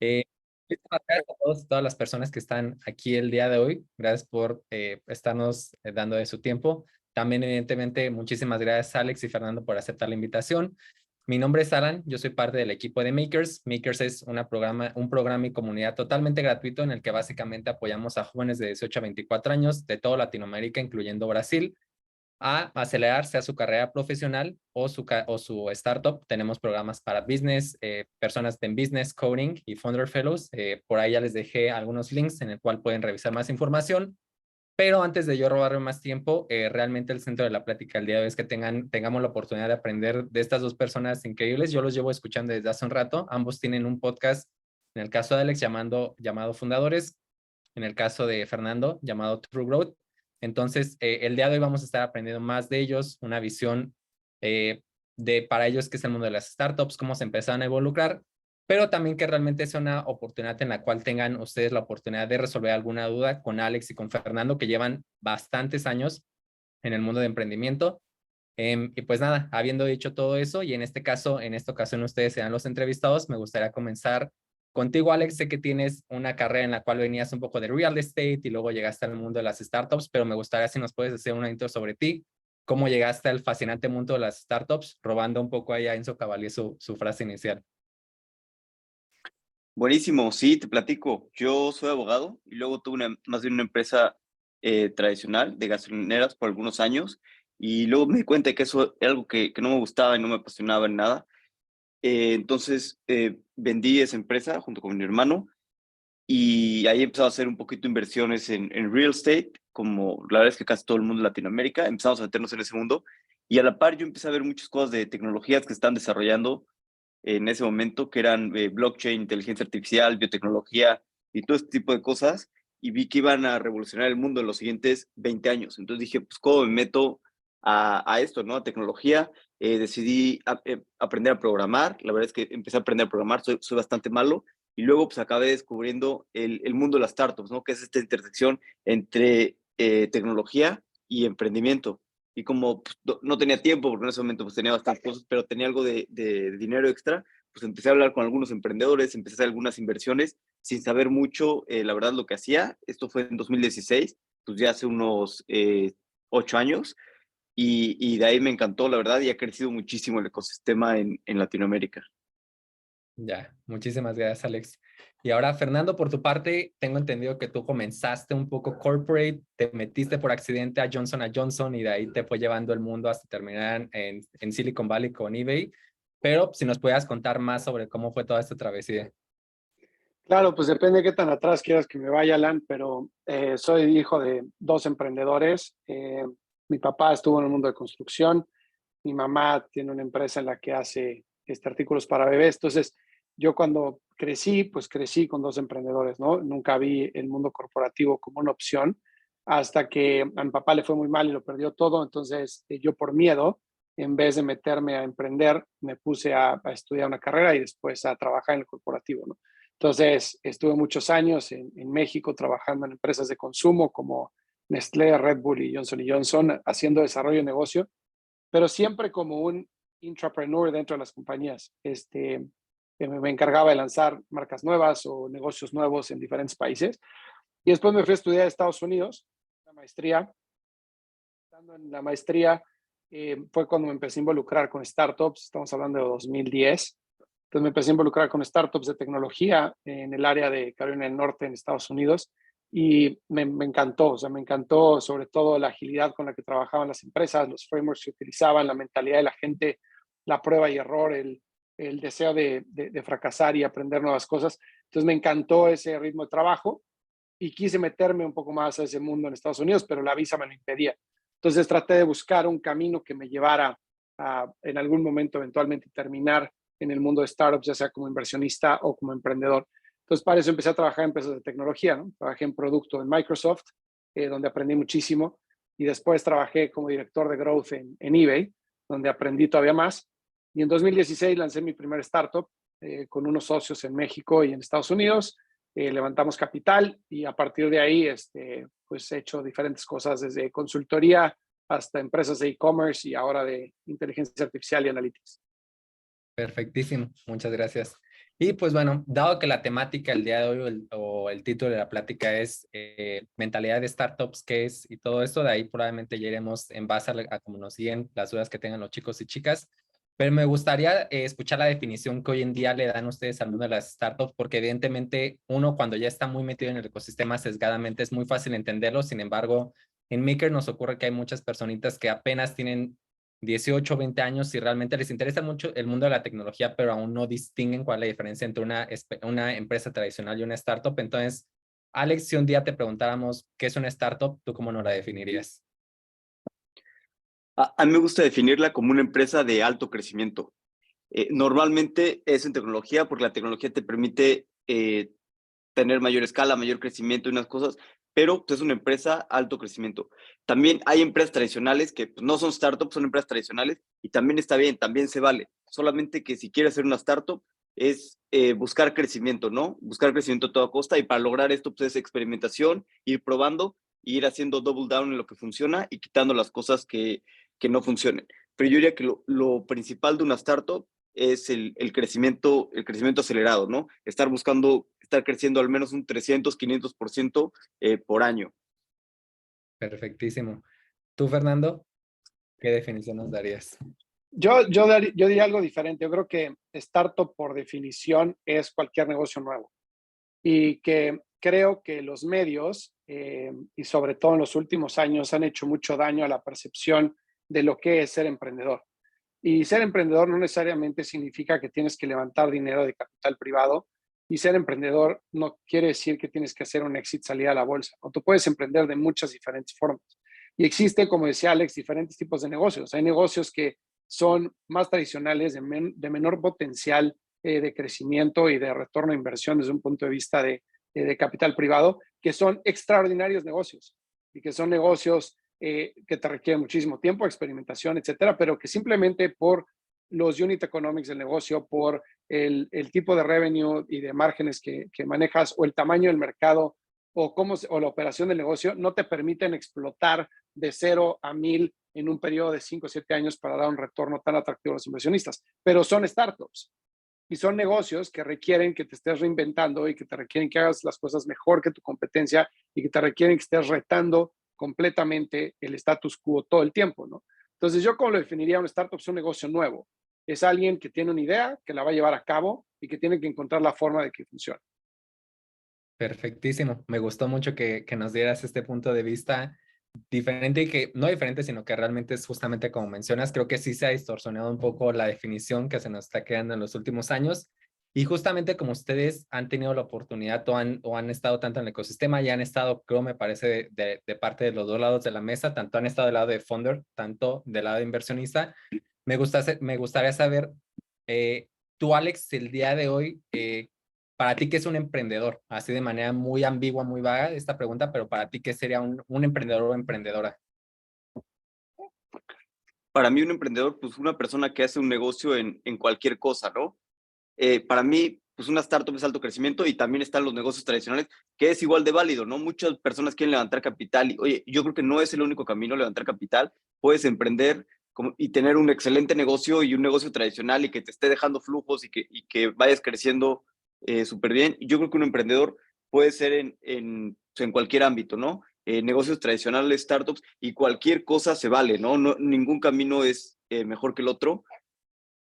Eh, Muchísimas gracias a todas las personas que están aquí el día de hoy. Gracias por estarnos dando de su tiempo. También, evidentemente, muchísimas gracias, Alex y Fernando, por aceptar la invitación. Mi nombre es Alan, yo soy parte del equipo de Makers. Makers es un programa y comunidad totalmente gratuito en el que básicamente apoyamos a jóvenes de 18 a 24 años de toda Latinoamérica, incluyendo Brasil, a acelerarse a su carrera profesional o su startup. Tenemos programas para business, personas en business, coding y founder fellows. Por ahí ya les dejé algunos links en el cual pueden revisar más información. Pero antes de yo robarme más tiempo, realmente el centro de la plática el día de hoy es que tengamos la oportunidad de aprender de estas dos personas increíbles. Yo los llevo escuchando desde hace un rato. Ambos tienen un podcast, en el caso de Alex, llamado Fundadores, en el caso de Fernando, llamado True Growth. Entonces, el día de hoy vamos a estar aprendiendo más de ellos, una visión para ellos que es el mundo de las startups, cómo se empezaron a involucrar, pero también que realmente sea una oportunidad en la cual tengan ustedes la oportunidad de resolver alguna duda con Alex y con Fernando, que llevan bastantes años en el mundo de emprendimiento. Y pues nada, habiendo dicho todo eso, y en este caso, en esta ocasión ustedes serán los entrevistados, me gustaría comenzar contigo, Alex. Sé que tienes una carrera en la cual venías un poco de real estate y luego llegaste al mundo de las startups, pero me gustaría si nos puedes hacer una intro sobre ti, cómo llegaste al fascinante mundo de las startups, robando un poco ahí a Enzo Cavalier su frase inicial. Buenísimo, sí, te platico. Yo soy abogado y luego tuve más bien una empresa tradicional de gasolineras por algunos años y luego me di cuenta de que eso era algo que no me gustaba y no me apasionaba en nada. Entonces vendí esa empresa junto con mi hermano y ahí empezamos a hacer un poquito de inversiones en real estate, como la verdad es que casi todo el mundo de Latinoamérica, empezamos a meternos en ese mundo y a la par yo empecé a ver muchas cosas de tecnologías que están desarrollando en ese momento, que eran blockchain, inteligencia artificial, biotecnología y todo este tipo de cosas, y vi que iban a revolucionar el mundo en los siguientes 20 años. Entonces dije, pues, ¿cómo me meto a esto, ¿no? A tecnología. Decidí aprender a programar. La verdad es que empecé a aprender a programar, soy bastante malo, y luego pues acabé descubriendo el mundo de las startups, ¿no? Que es esta intersección entre tecnología y emprendimiento. Y como pues, no tenía tiempo, porque en ese momento pues, tenía bastantes cosas, pero tenía algo de dinero extra, pues empecé a hablar con algunos emprendedores, empecé a hacer algunas inversiones sin saber mucho, la verdad, lo que hacía. Esto fue en 2016, pues ya hace unos 8 años, y de ahí me encantó, la verdad, y ha crecido muchísimo el ecosistema en Latinoamérica. Ya, muchísimas gracias, Alex. Y ahora, Fernando, por tu parte, tengo entendido que tú comenzaste un poco corporate, te metiste por accidente a Johnson y de ahí te fue llevando el mundo hasta terminar en Silicon Valley con eBay. Pero si nos pudieras contar más sobre cómo fue toda esta travesía. Claro, pues depende de qué tan atrás quieras que me vaya, Alan, pero soy hijo de dos emprendedores. Mi papá estuvo en el mundo de construcción, mi mamá tiene una empresa en la que hace artículos para bebés. Entonces, yo cuando crecí, pues crecí con dos emprendedores, ¿no? Nunca vi el mundo corporativo como una opción hasta que a mi papá le fue muy mal y lo perdió todo. Entonces, yo por miedo, en vez de meterme a emprender, me puse a estudiar una carrera y después a trabajar en el corporativo, ¿no? Entonces, estuve muchos años en México trabajando en empresas de consumo como Nestlé, Red Bull y Johnson, haciendo desarrollo de negocio, pero siempre como un intrapreneur dentro de las compañías. Me encargaba de lanzar marcas nuevas o negocios nuevos en diferentes países. Y después me fui a estudiar a Estados Unidos, la maestría. Estando en la maestría, fue cuando me empecé a involucrar con startups. Estamos hablando de 2010. Entonces me empecé a involucrar con startups de tecnología en el área de Carolina del Norte, en Estados Unidos, y me encantó, o sea, me encantó sobre todo la agilidad con la que trabajaban las empresas, los frameworks que utilizaban, la mentalidad de la gente, la prueba y error, el deseo de fracasar y aprender nuevas cosas. Entonces me encantó ese ritmo de trabajo y quise meterme un poco más a ese mundo en Estados Unidos, pero la visa me lo impedía. Entonces traté de buscar un camino que me llevara a, en algún momento, eventualmente terminar en el mundo de startups, ya sea como inversionista o como emprendedor. Entonces, para eso empecé a trabajar en empresas de tecnología, ¿no? Trabajé en producto en Microsoft, donde aprendí muchísimo, y después trabajé como director de growth en eBay, donde aprendí todavía más. Y en 2016 lancé mi primer startup con unos socios en México y en Estados Unidos. Levantamos capital y a partir de ahí pues he hecho diferentes cosas desde consultoría hasta empresas de e-commerce y ahora de inteligencia artificial y analytics. Perfectísimo, muchas gracias. Y pues bueno, dado que la temática el día de hoy o el título de la plática es mentalidad de startups, qué es y todo esto, de ahí probablemente ya iremos en base a cómo nos siguen las dudas que tengan los chicos y chicas. Pero me gustaría escuchar la definición que hoy en día le dan ustedes al mundo de las startups, porque evidentemente uno cuando ya está muy metido en el ecosistema sesgadamente es muy fácil entenderlo. Sin embargo, en Maker nos ocurre que hay muchas personitas que apenas tienen 18, 20 años y realmente les interesa mucho el mundo de la tecnología, pero aún no distinguen cuál es la diferencia entre una empresa tradicional y una startup. Entonces, Alex, si un día te preguntáramos qué es una startup, ¿tú cómo nos la definirías? A mí me gusta definirla como una empresa de alto crecimiento. Normalmente es en tecnología porque la tecnología te permite tener mayor escala, mayor crecimiento y unas cosas, pero pues, es una empresa alto crecimiento. También hay empresas tradicionales que pues, no son startups, son empresas tradicionales y también está bien, también se vale. Solamente que si quieres hacer una startup es buscar crecimiento, ¿no? Buscar crecimiento a toda costa y para lograr esto pues es experimentación, ir probando, ir haciendo double down en lo que funciona y quitando las cosas que no funcionen. Pero yo diría que lo principal de una startup es el crecimiento acelerado, ¿no? Estar creciendo al menos un 300, 500% por año. Perfectísimo. ¿Tú, Fernando, qué definición nos darías? Yo diría algo diferente. Yo creo que startup por definición es cualquier negocio nuevo y que creo que los medios y sobre todo en los últimos años han hecho mucho daño a la percepción de lo que es ser emprendedor. Y ser emprendedor no necesariamente significa que tienes que levantar dinero de capital privado y ser emprendedor no quiere decir que tienes que hacer un exit, salir a la bolsa. O tú puedes emprender de muchas diferentes formas. Y existe, como decía Alex, diferentes tipos de negocios. Hay negocios que son más tradicionales, de menor potencial de crecimiento y de retorno a inversión desde un punto de vista de capital privado, que son extraordinarios negocios y que son negocios que te requieren muchísimo tiempo, experimentación, etcétera, pero que simplemente por los unit economics del negocio, por el tipo de revenue y de márgenes que manejas o el tamaño del mercado o la operación del negocio, no te permiten explotar de 0 a 1000 en un periodo de 5 o 7 años para dar un retorno tan atractivo a los inversionistas. Pero son startups y son negocios que requieren que te estés reinventando y que te requieren que hagas las cosas mejor que tu competencia y que te requieren que estés retando completamente el status quo todo el tiempo, ¿no? Entonces, yo como lo definiría, un startup es un negocio nuevo. Es alguien que tiene una idea, que la va a llevar a cabo y que tiene que encontrar la forma de que funcione. Perfectísimo. Me gustó mucho que nos dieras este punto de vista diferente y que no diferente, sino que realmente es justamente como mencionas. Creo que sí se ha distorsionado un poco la definición que se nos está creando en los últimos años. Y justamente como ustedes han tenido la oportunidad o han estado tanto en el ecosistema y han estado, creo, me parece, de parte de los dos lados de la mesa, tanto han estado del lado de founder, tanto del lado de inversionista. Me gustaría saber, tú, Alex, el día de hoy, para ti, ¿qué es un emprendedor? Así de manera muy ambigua, muy vaga esta pregunta, pero para ti, ¿qué sería un emprendedor o emprendedora? Para mí un emprendedor, pues una persona que hace un negocio en cualquier cosa, ¿no? Para mí, pues una startup es alto crecimiento y también están los negocios tradicionales, que es igual de válido, ¿no? Muchas personas quieren levantar capital y, oye, yo creo que no es el único camino levantar capital. Puedes emprender y tener un excelente negocio y un negocio tradicional y que te esté dejando flujos y que vayas creciendo súper bien. Yo creo que un emprendedor puede ser en cualquier ámbito, ¿no? Negocios tradicionales, startups y cualquier cosa se vale, ¿no? Ningún camino es mejor que el otro.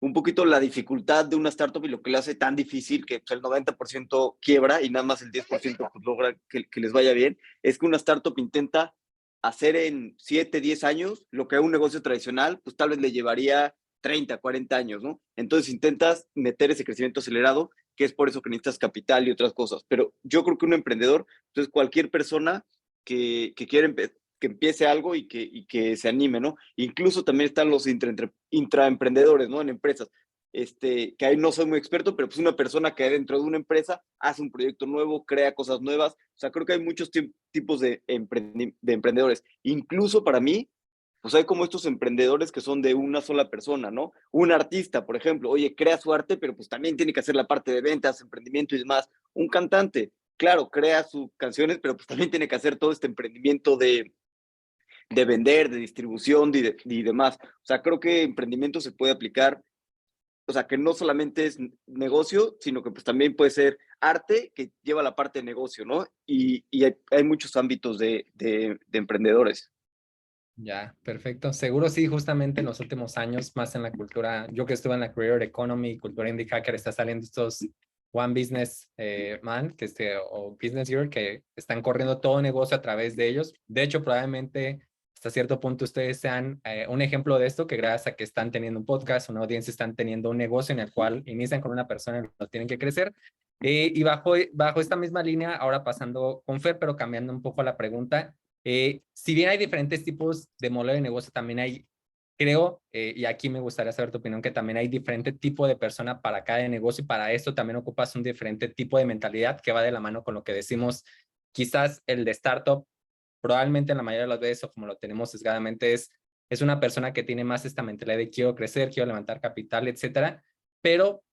Un poquito la dificultad de una startup y lo que le hace tan difícil que pues, el 90% quiebra y nada más el 10% pues, logra que les vaya bien, es que una startup intenta hacer en 7, 10 años lo que a un negocio tradicional pues tal vez le llevaría 30, 40 años, ¿no? Entonces intentas meter ese crecimiento acelerado, que es por eso que necesitas capital y otras cosas. Pero yo creo que un emprendedor, entonces cualquier persona que quiere que empiece algo y que se anime, ¿no? Incluso también están los intraemprendedores, ¿no? En empresas. Que ahí no soy muy experto, pero pues una persona que dentro de una empresa hace un proyecto nuevo, crea cosas nuevas. O sea, creo que hay muchos tipos de emprendedores. Incluso para mí, pues hay como estos emprendedores que son de una sola persona, ¿no? Un artista, por ejemplo, oye, crea su arte, pero pues también tiene que hacer la parte de ventas, emprendimiento y demás. Un cantante, claro, crea sus canciones, pero pues también tiene que hacer todo este emprendimiento de vender, de distribución y demás. O sea, creo que emprendimiento se puede aplicar, o sea, que no solamente es negocio, sino que pues también puede ser arte que lleva la parte de negocio, ¿no? Y hay muchos ámbitos de emprendedores. Ya, perfecto. Seguro sí, justamente en los últimos años, más en la cultura, yo que estuve en la Career Economy, cultura indie hacker, está saliendo estos One Business Man, o Business Girl, que están corriendo todo negocio a través de ellos. De hecho, probablemente hasta cierto punto ustedes sean un ejemplo de esto, que gracias a que están teniendo un podcast, una audiencia, están teniendo un negocio en el cual inician con una persona y lo tienen que crecer. Y bajo esta misma línea, ahora pasando con Fer, pero cambiando un poco la pregunta, si bien hay diferentes tipos de modelo de negocio, también hay, creo, y aquí me gustaría saber tu opinión, que también hay diferente tipo de persona para cada negocio y para esto también ocupas un diferente tipo de mentalidad que va de la mano con lo que decimos, quizás el de startup, probablemente en la mayoría de las veces, o como lo tenemos sesgadamente, es una persona que tiene más esta mentalidad de quiero crecer, quiero levantar capital, etcétera, pero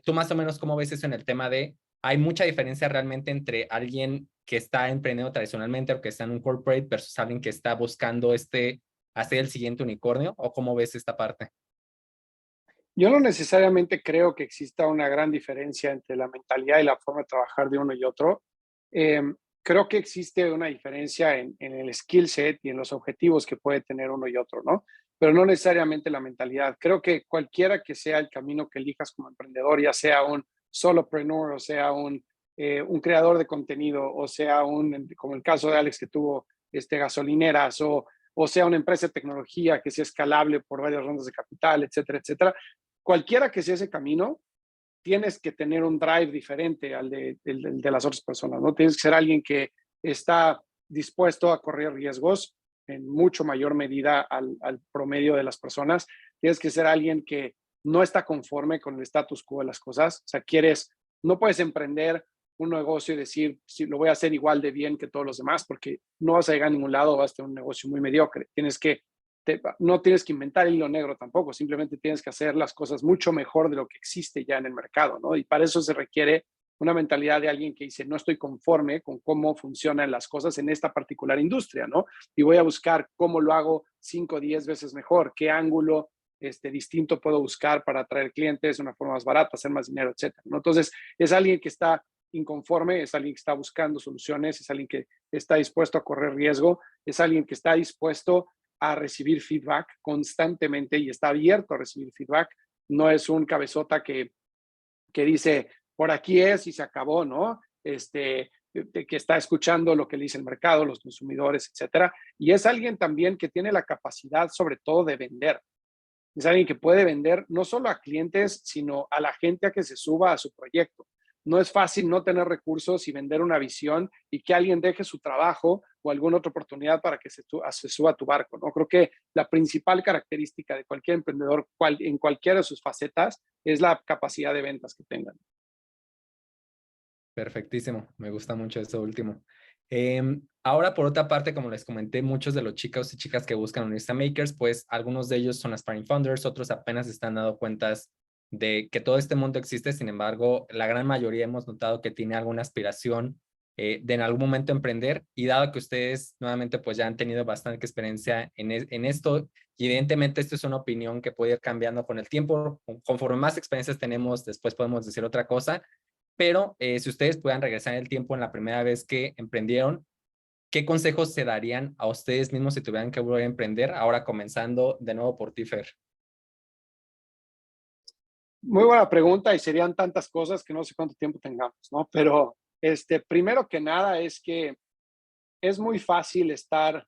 tú más o menos cómo ves eso en el tema de hay mucha diferencia realmente entre alguien que está emprendiendo tradicionalmente o que está en un corporate versus alguien que está buscando hacer el siguiente unicornio, o cómo ves esta parte? Yo no necesariamente creo que exista una gran diferencia entre la mentalidad y la forma de trabajar de uno y otro. Eh, Creo que existe una diferencia en el skill set y en los objetivos que puede tener uno y otro, ¿no? Pero no necesariamente la mentalidad. Creo que cualquiera que sea el camino que elijas como emprendedor, ya sea un solopreneur, o sea un creador de contenido, o sea como el caso de Alex que tuvo gasolineras, o sea una empresa de tecnología que sea escalable por varias rondas de capital, etcétera, etcétera. Cualquiera que sea ese camino, tienes que tener un drive diferente al de las otras personas, ¿no? Tienes que ser alguien que está dispuesto a correr riesgos en mucho mayor medida al promedio de las personas. Tienes que ser alguien que no está conforme con el status quo de las cosas. O sea, no puedes emprender un negocio y decir, si lo voy a hacer igual de bien que todos los demás, porque no vas a llegar a ningún lado, vas a tener un negocio muy mediocre. No tienes que inventar el hilo negro tampoco, simplemente tienes que hacer las cosas mucho mejor de lo que existe ya en el mercado, ¿no? Y para eso se requiere una mentalidad de alguien que dice, no estoy conforme con cómo funcionan las cosas en esta particular industria, ¿no? Y voy a buscar cómo lo hago 5 o 10 veces mejor, qué ángulo distinto puedo buscar para atraer clientes de una forma más barata, hacer más dinero, etcétera, ¿no? Entonces, es alguien que está inconforme, es alguien que está buscando soluciones, es alguien que está dispuesto a correr riesgo, es alguien que está dispuesto a recibir feedback constantemente y está abierto a recibir feedback. No es un cabezota que dice, por aquí es y se acabó, ¿no? Que está escuchando lo que le dice el mercado, los consumidores, etcétera. Y es alguien también que tiene la capacidad, sobre todo, de vender. Es alguien que puede vender no solo a clientes, sino a la gente a que se suba a su proyecto. No es fácil no tener recursos y vender una visión y que alguien deje su trabajo o alguna otra oportunidad para que se suba a tu barco, ¿no? Creo que la principal característica de cualquier emprendedor en cualquiera de sus facetas es la capacidad de ventas que tengan. Perfectísimo, me gusta mucho eso último. Ahora, por otra parte, como les comenté, muchos de los chicos y chicas que buscan unirse a Makers, pues algunos de ellos son aspiring founders, otros apenas están dando cuentas de que todo este mundo existe. Sin embargo, la gran mayoría hemos notado que tiene alguna aspiración de en algún momento emprender, y dado que ustedes nuevamente pues ya han tenido bastante experiencia en esto, y evidentemente esto es una opinión que puede ir cambiando con el tiempo, conforme más experiencias tenemos, después podemos decir otra cosa. Pero si ustedes puedan regresar en el tiempo en la primera vez que emprendieron, ¿qué consejos se darían a ustedes mismos si tuvieran que volver a emprender? Ahora comenzando de nuevo por ti, Fer. Muy buena pregunta y serían tantas cosas que no sé cuánto tiempo tengamos, ¿no? Pero primero que nada es que es muy fácil estar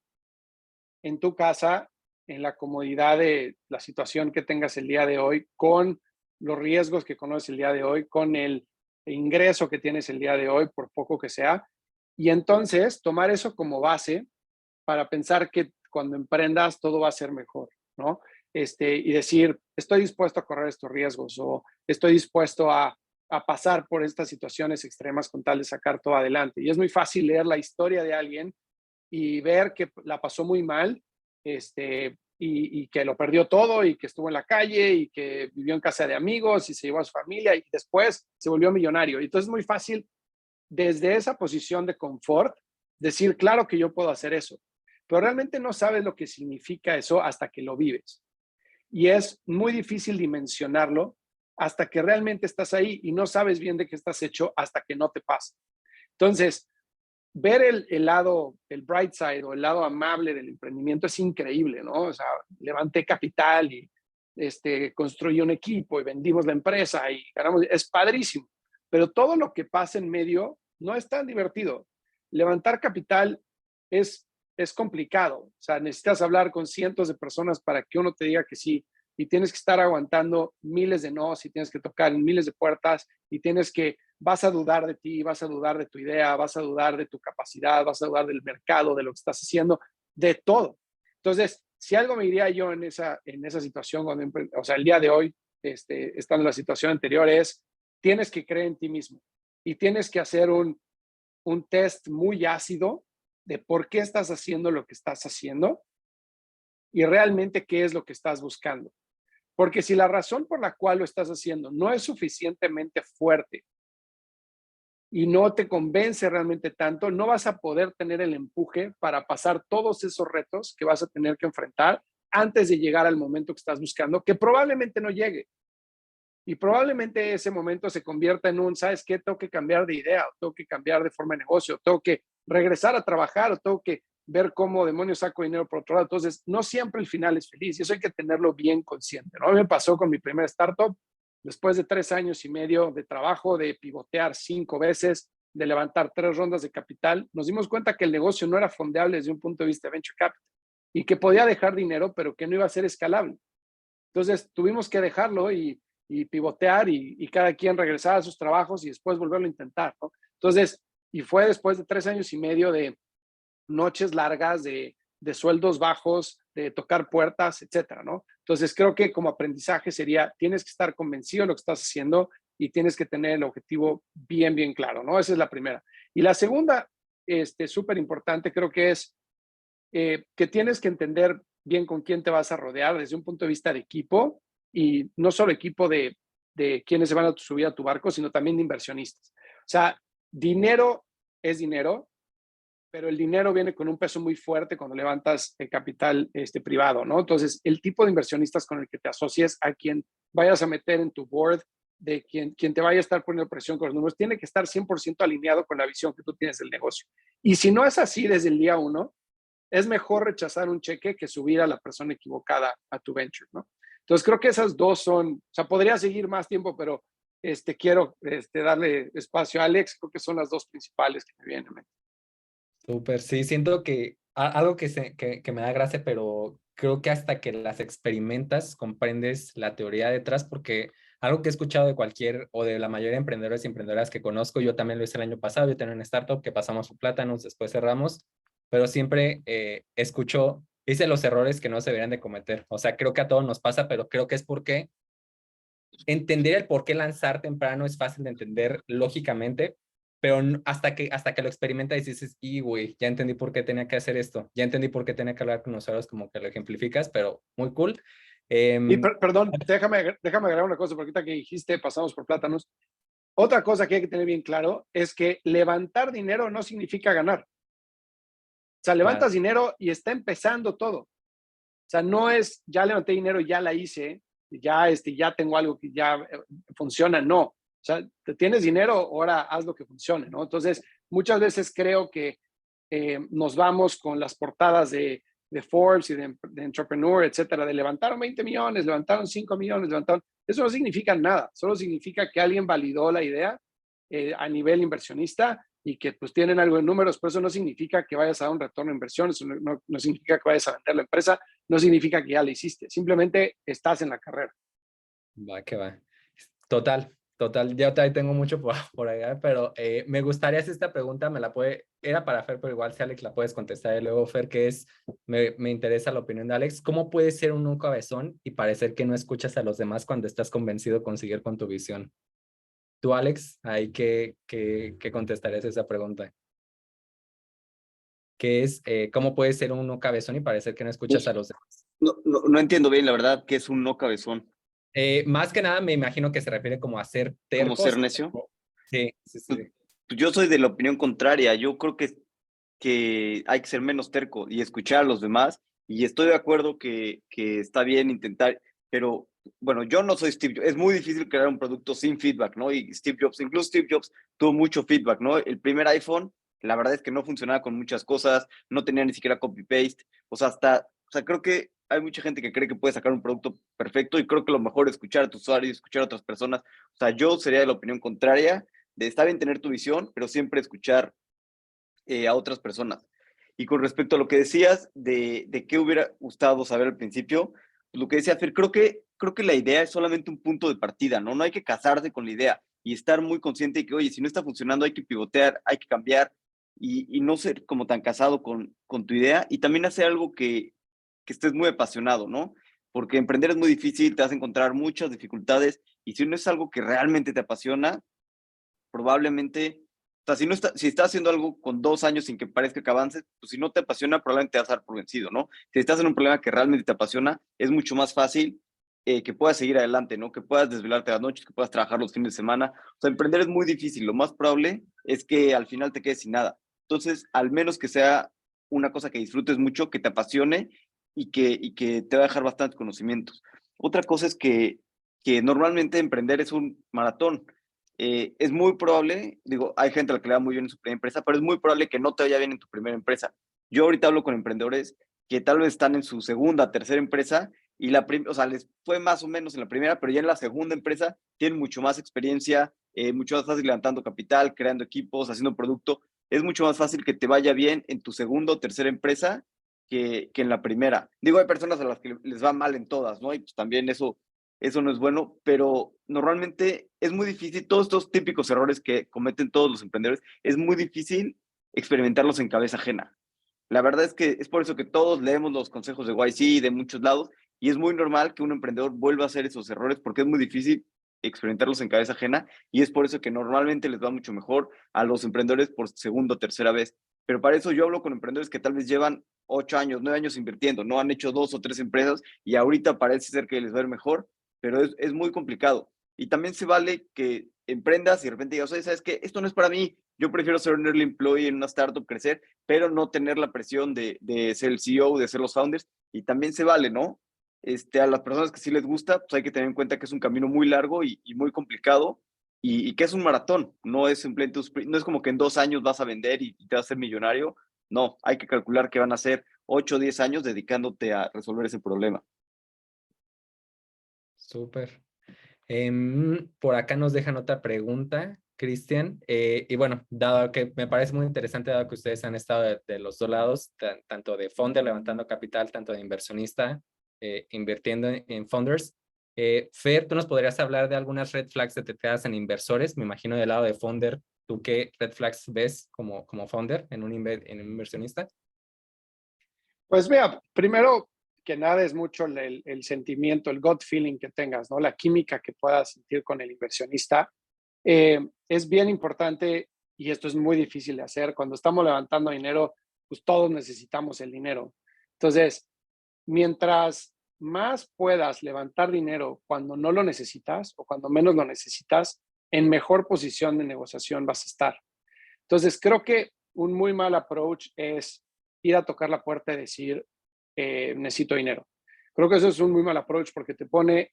en tu casa, en la comodidad de la situación que tengas el día de hoy, con los riesgos que conoces el día de hoy, con el ingreso que tienes el día de hoy, por poco que sea, y entonces tomar eso como base para pensar que cuando emprendas todo va a ser mejor, ¿no? Y decir, estoy dispuesto a correr estos riesgos o estoy dispuesto a pasar por estas situaciones extremas con tal de sacar todo adelante. Y es muy fácil leer la historia de alguien y ver que la pasó muy mal, y que lo perdió todo y que estuvo en la calle y que vivió en casa de amigos y se llevó a su familia y después se volvió millonario. Y entonces es muy fácil desde esa posición de confort decir, claro que yo puedo hacer eso, pero realmente no sabes lo que significa eso hasta que lo vives. Y es muy difícil dimensionarlo hasta que realmente estás ahí y no sabes bien de qué estás hecho hasta que no te pasa. Entonces, ver el lado, el bright side o el lado amable del emprendimiento es increíble, ¿no? O sea, levanté capital y construí un equipo y vendimos la empresa y ganamos, es padrísimo, pero todo lo que pasa en medio no es tan divertido. Levantar capital es complicado, o sea, necesitas hablar con cientos de personas para que uno te diga que sí, y tienes que estar aguantando miles de no, y tienes que tocar en miles de puertas, y vas a dudar de ti, vas a dudar de tu idea, vas a dudar de tu capacidad, vas a dudar del mercado, de lo que estás haciendo, de todo. Entonces, si algo me diría yo en esa situación, o sea, el día de hoy, estando en la situación anterior, tienes que creer en ti mismo y tienes que hacer un test muy ácido de por qué estás haciendo lo que estás haciendo y realmente qué es lo que estás buscando. Porque si la razón por la cual lo estás haciendo no es suficientemente fuerte y no te convence realmente tanto, no vas a poder tener el empuje para pasar todos esos retos que vas a tener que enfrentar antes de llegar al momento que estás buscando, que probablemente no llegue. Y probablemente ese momento se convierta en ¿sabes qué? Tengo que cambiar de idea, o tengo que cambiar de forma de negocio, tengo que regresar a trabajar, o tengo que ver cómo demonios saco dinero por otro lado. Entonces, no siempre el final es feliz y eso hay que tenerlo bien consciente, ¿no? A mí me pasó con mi primera startup, después de 3 años y medio de trabajo, de pivotear 5 veces, de levantar 3 rondas de capital, nos dimos cuenta que el negocio no era fondeable desde un punto de vista de venture capital y que podía dejar dinero, pero que no iba a ser escalable. Entonces, tuvimos que dejarlo y pivotear y cada quien regresar a sus trabajos y después volverlo a intentar, ¿no? Entonces, y fue después de 3 años y medio de noches largas, de sueldos bajos, de tocar puertas, etcétera, ¿no? Entonces, creo que como aprendizaje sería, tienes que estar convencido de lo que estás haciendo y tienes que tener el objetivo bien, bien claro, ¿no? Esa es la primera. Y la segunda, súper importante, creo que es que tienes que entender bien con quién te vas a rodear desde un punto de vista de equipo y no solo equipo de quienes se van a subir a tu barco, sino también de inversionistas. O sea, dinero es dinero, pero el dinero viene con un peso muy fuerte cuando levantas el capital privado, ¿no? Entonces, el tipo de inversionistas con el que te asocies, a quien vayas a meter en tu board, de quien te vaya a estar poniendo presión con los números, tiene que estar 100% alineado con la visión que tú tienes del negocio. Y si no es así desde el día uno, es mejor rechazar un cheque que subir a la persona equivocada a tu venture, ¿no? Entonces, creo que esas dos son, o sea, podría seguir más tiempo, pero quiero darle espacio a Alex, creo que son las dos principales que me vienen a mente. Súper, sí, siento que algo que me da gracia, pero creo que hasta que las experimentas comprendes la teoría detrás, porque algo que he escuchado de cualquier o de la mayoría de emprendedores y emprendedoras que conozco, yo también lo hice el año pasado, yo tenía una startup que pasamos por plátanos, después cerramos, pero siempre hice los errores que no se deberían de cometer. O sea, creo que a todos nos pasa, pero creo que es porque entender el por qué lanzar temprano es fácil de entender lógicamente, pero hasta que lo experimentas y dices, y güey, ya entendí por qué tenía que hacer esto, ya entendí por qué tenía que hablar con usuarios, como que lo ejemplificas, pero muy cool. Y perdón, déjame agregar una cosa, porque ahorita que dijiste pasamos por plátanos. Otra cosa que hay que tener bien claro es que levantar dinero no significa ganar. O sea, levantas dinero y está empezando todo. O sea, no es ya levanté dinero, ya la hice, ya tengo algo que ya funciona. No. O sea, te tienes dinero, ahora haz lo que funcione, ¿no? Entonces, muchas veces creo que nos vamos con las portadas de Forbes y de Entrepreneur, etcétera, de levantaron 20 millones, levantaron 5 millones, Eso no significa nada, solo significa que alguien validó la idea a nivel inversionista y que pues tienen algo en números, pero eso no significa que vayas a dar un retorno de inversión, eso no significa que vayas a vender la empresa, no significa que ya la hiciste, simplemente estás en la carrera. Va, que va. Total. Ya ahí tengo mucho por allá, pero me gustaría hacer esta pregunta, era para Fer, pero igual si Alex la puedes contestar y luego Fer, me interesa la opinión de Alex, ¿cómo puedes ser un cabezón y parecer que no escuchas a los demás cuando estás convencido con seguir con tu visión? Tú, Alex, ahí ¿qué contestarías a esa pregunta? ¿Cómo puedes ser un cabezón y parecer que no escuchas a los demás? No entiendo bien, la verdad, qué es un no cabezón. Más que nada me imagino que se refiere como a ser tercos. ¿Como ser necio? Sí. Yo soy de la opinión contraria. Yo creo que hay que ser menos terco y escuchar a los demás. Y estoy de acuerdo que está bien intentar, pero bueno, yo no soy Steve Jobs, es muy difícil crear un producto sin feedback, ¿no? Y Steve Jobs, incluso Steve Jobs tuvo mucho feedback, ¿no? El primer iPhone, la verdad es que no funcionaba con muchas cosas, no tenía ni siquiera copy-paste, o sea, creo que hay mucha gente que cree que puede sacar un producto perfecto y creo que lo mejor es escuchar a tu usuario, escuchar a otras personas. O sea, yo sería de la opinión contraria, de está bien tener tu visión, pero siempre escuchar a otras personas. Y con respecto a lo que decías de qué hubiera gustado saber al principio, pues lo que decía Fer, creo que la idea es solamente un punto de partida, ¿no? No hay que casarse con la idea y estar muy consciente de que, oye, si no está funcionando hay que pivotear, hay que cambiar y no ser como tan casado con tu idea y también hacer algo que estés muy apasionado, ¿no? Porque emprender es muy difícil, te vas a encontrar muchas dificultades y si no es algo que realmente te apasiona, probablemente, o sea, si estás haciendo algo con 2 años sin que parezca que avances, pues si no te apasiona, probablemente te vas a dar por vencido, ¿no? Si estás en un problema que realmente te apasiona, es mucho más fácil que puedas seguir adelante, ¿no? Que puedas desvelarte las noches, que puedas trabajar los fines de semana. O sea, emprender es muy difícil. Lo más probable es que al final te quedes sin nada. Entonces, al menos que sea una cosa que disfrutes mucho, que te apasione y que te va a dejar bastantes conocimientos. Otra cosa es que normalmente emprender es un maratón. Es muy probable, digo, hay gente a la que le va muy bien en su primera empresa, pero es muy probable que no te vaya bien en tu primera empresa. Yo ahorita hablo con emprendedores que tal vez están en su segunda, tercera empresa y o sea, les fue más o menos en la primera, pero ya en la segunda empresa tienen mucho más experiencia, mucho más fácil levantando capital, creando equipos, haciendo producto. Es mucho más fácil que te vaya bien en tu segunda o tercera empresa que en la primera. Digo, hay personas a las que les va mal en todas, ¿no? Y pues también eso no es bueno, pero normalmente es muy difícil, todos estos típicos errores que cometen todos los emprendedores, es muy difícil experimentarlos en cabeza ajena. La verdad es que es por eso que todos leemos los consejos de YC de muchos lados y es muy normal que un emprendedor vuelva a hacer esos errores porque es muy difícil experimentarlos en cabeza ajena y es por eso que normalmente les va mucho mejor a los emprendedores por segunda o tercera vez. Pero para eso yo hablo con emprendedores que tal vez llevan 8 años, 9 años invirtiendo, no han hecho 2 o 3 empresas y ahorita parece ser que les va a ir mejor, pero es muy complicado. Y también se vale que emprendas y de repente digas, oye, ¿sabes qué? Esto no es para mí, yo prefiero ser un early employee en una startup, crecer, pero no tener la presión de ser el CEO, de ser los founders, y también se vale, ¿no? A las personas que sí les gusta, pues hay que tener en cuenta que es un camino muy largo y muy complicado, y que es un maratón, no es simplemente, no es como que en 2 años vas a vender y te vas a ser millonario, no, hay que calcular que van a ser 8 o 10 años dedicándote a resolver ese problema. Súper. Por acá nos dejan otra pregunta, Cristian. Y bueno, dado que me parece muy interesante, dado que ustedes han estado de los dos lados, tanto de founder levantando capital, tanto de inversionista invirtiendo en founders. Fer, ¿tú nos podrías hablar de algunas red flags detectadas en inversores? Me imagino del lado de founder, ¿tú qué red flags ves como founder en en un inversionista? Pues mira, primero que nada es mucho el sentimiento, el gut feeling que tengas, ¿no? La química que puedas sentir con el inversionista. Es bien importante y esto es muy difícil de hacer. Cuando estamos levantando dinero, pues todos necesitamos el dinero. Entonces, mientras más puedas levantar dinero cuando no lo necesitas o cuando menos lo necesitas, en mejor posición de negociación vas a estar. Entonces, creo que un muy mal approach es ir a tocar la puerta y decir, necesito dinero. Creo que eso es un muy mal approach porque te pone,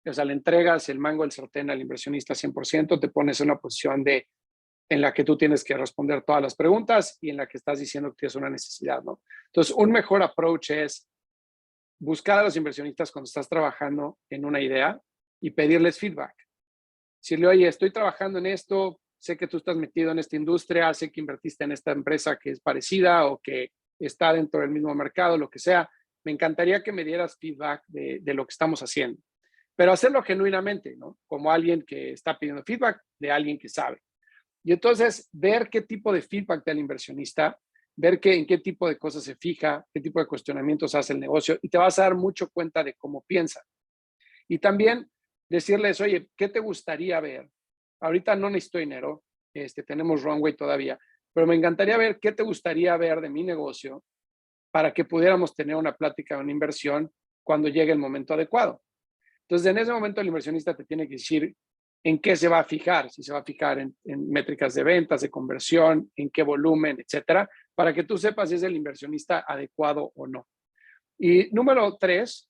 o sea, le entregas el mango del sartén al inversionista 100%, te pones en una posición en la que tú tienes que responder todas las preguntas y en la que estás diciendo que tienes una necesidad, ¿no? Entonces, un mejor approach es buscar a los inversionistas cuando estás trabajando en una idea y pedirles feedback. Decirle, oye, estoy trabajando en esto, sé que tú estás metido en esta industria, sé que invertiste en esta empresa que es parecida o que está dentro del mismo mercado, lo que sea. Me encantaría que me dieras feedback de lo que estamos haciendo, pero hacerlo genuinamente, ¿no? Como alguien que está pidiendo feedback de alguien que sabe. Y entonces ver qué tipo de feedback da el inversionista, ver en qué tipo de cosas se fija, qué tipo de cuestionamientos hace el negocio y te vas a dar mucho cuenta de cómo piensa. Y también decirles, oye, ¿qué te gustaría ver? Ahorita no necesito dinero, tenemos runway todavía, pero me encantaría ver qué te gustaría ver de mi negocio para que pudiéramos tener una plática, una inversión cuando llegue el momento adecuado. Entonces, en ese momento el inversionista te tiene que decir en qué se va a fijar, si se va a fijar en métricas de ventas, de conversión, en qué volumen, etcétera, para que tú sepas si es el inversionista adecuado o no. Y número 3,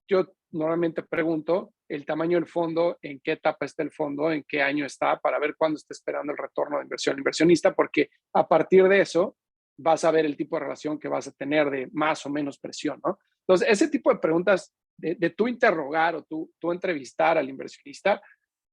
yo normalmente pregunto el tamaño del fondo, en qué etapa está el fondo, en qué año está, para ver cuándo está esperando el retorno de inversión inversionista, porque a partir de eso vas a ver el tipo de relación que vas a tener de más o menos presión, ¿no? Entonces, ese tipo de preguntas de tú interrogar o tú entrevistar al inversionista,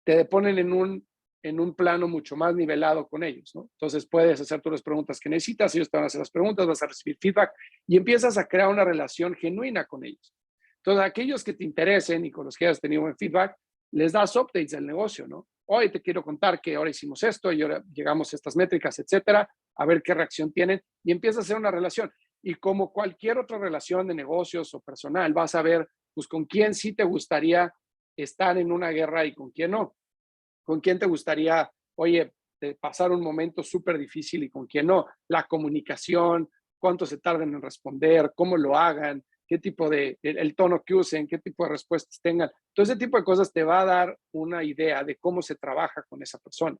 te ponen en un plano mucho más nivelado con ellos, ¿no? Entonces puedes hacer tú las preguntas que necesitas, ellos te van a hacer las preguntas, vas a recibir feedback y empiezas a crear una relación genuina con ellos. Entonces, aquellos que te interesen y con los que hayas tenido buen feedback, les das updates del negocio, ¿no? Hoy te quiero contar que ahora hicimos esto y ahora llegamos a estas métricas, etcétera, a ver qué reacción tienen y empieza a hacer una relación. Y como cualquier otra relación de negocios o personal, vas a ver, pues, con quién sí te gustaría estar en una guerra y con quién no. ¿Con quién te gustaría, oye, pasar un momento súper difícil y con quién no? La comunicación, cuánto se tarden en responder, cómo lo hagan, qué tipo el tono que usen, qué tipo de respuestas tengan. Todo ese tipo de cosas te va a dar una idea de cómo se trabaja con esa persona.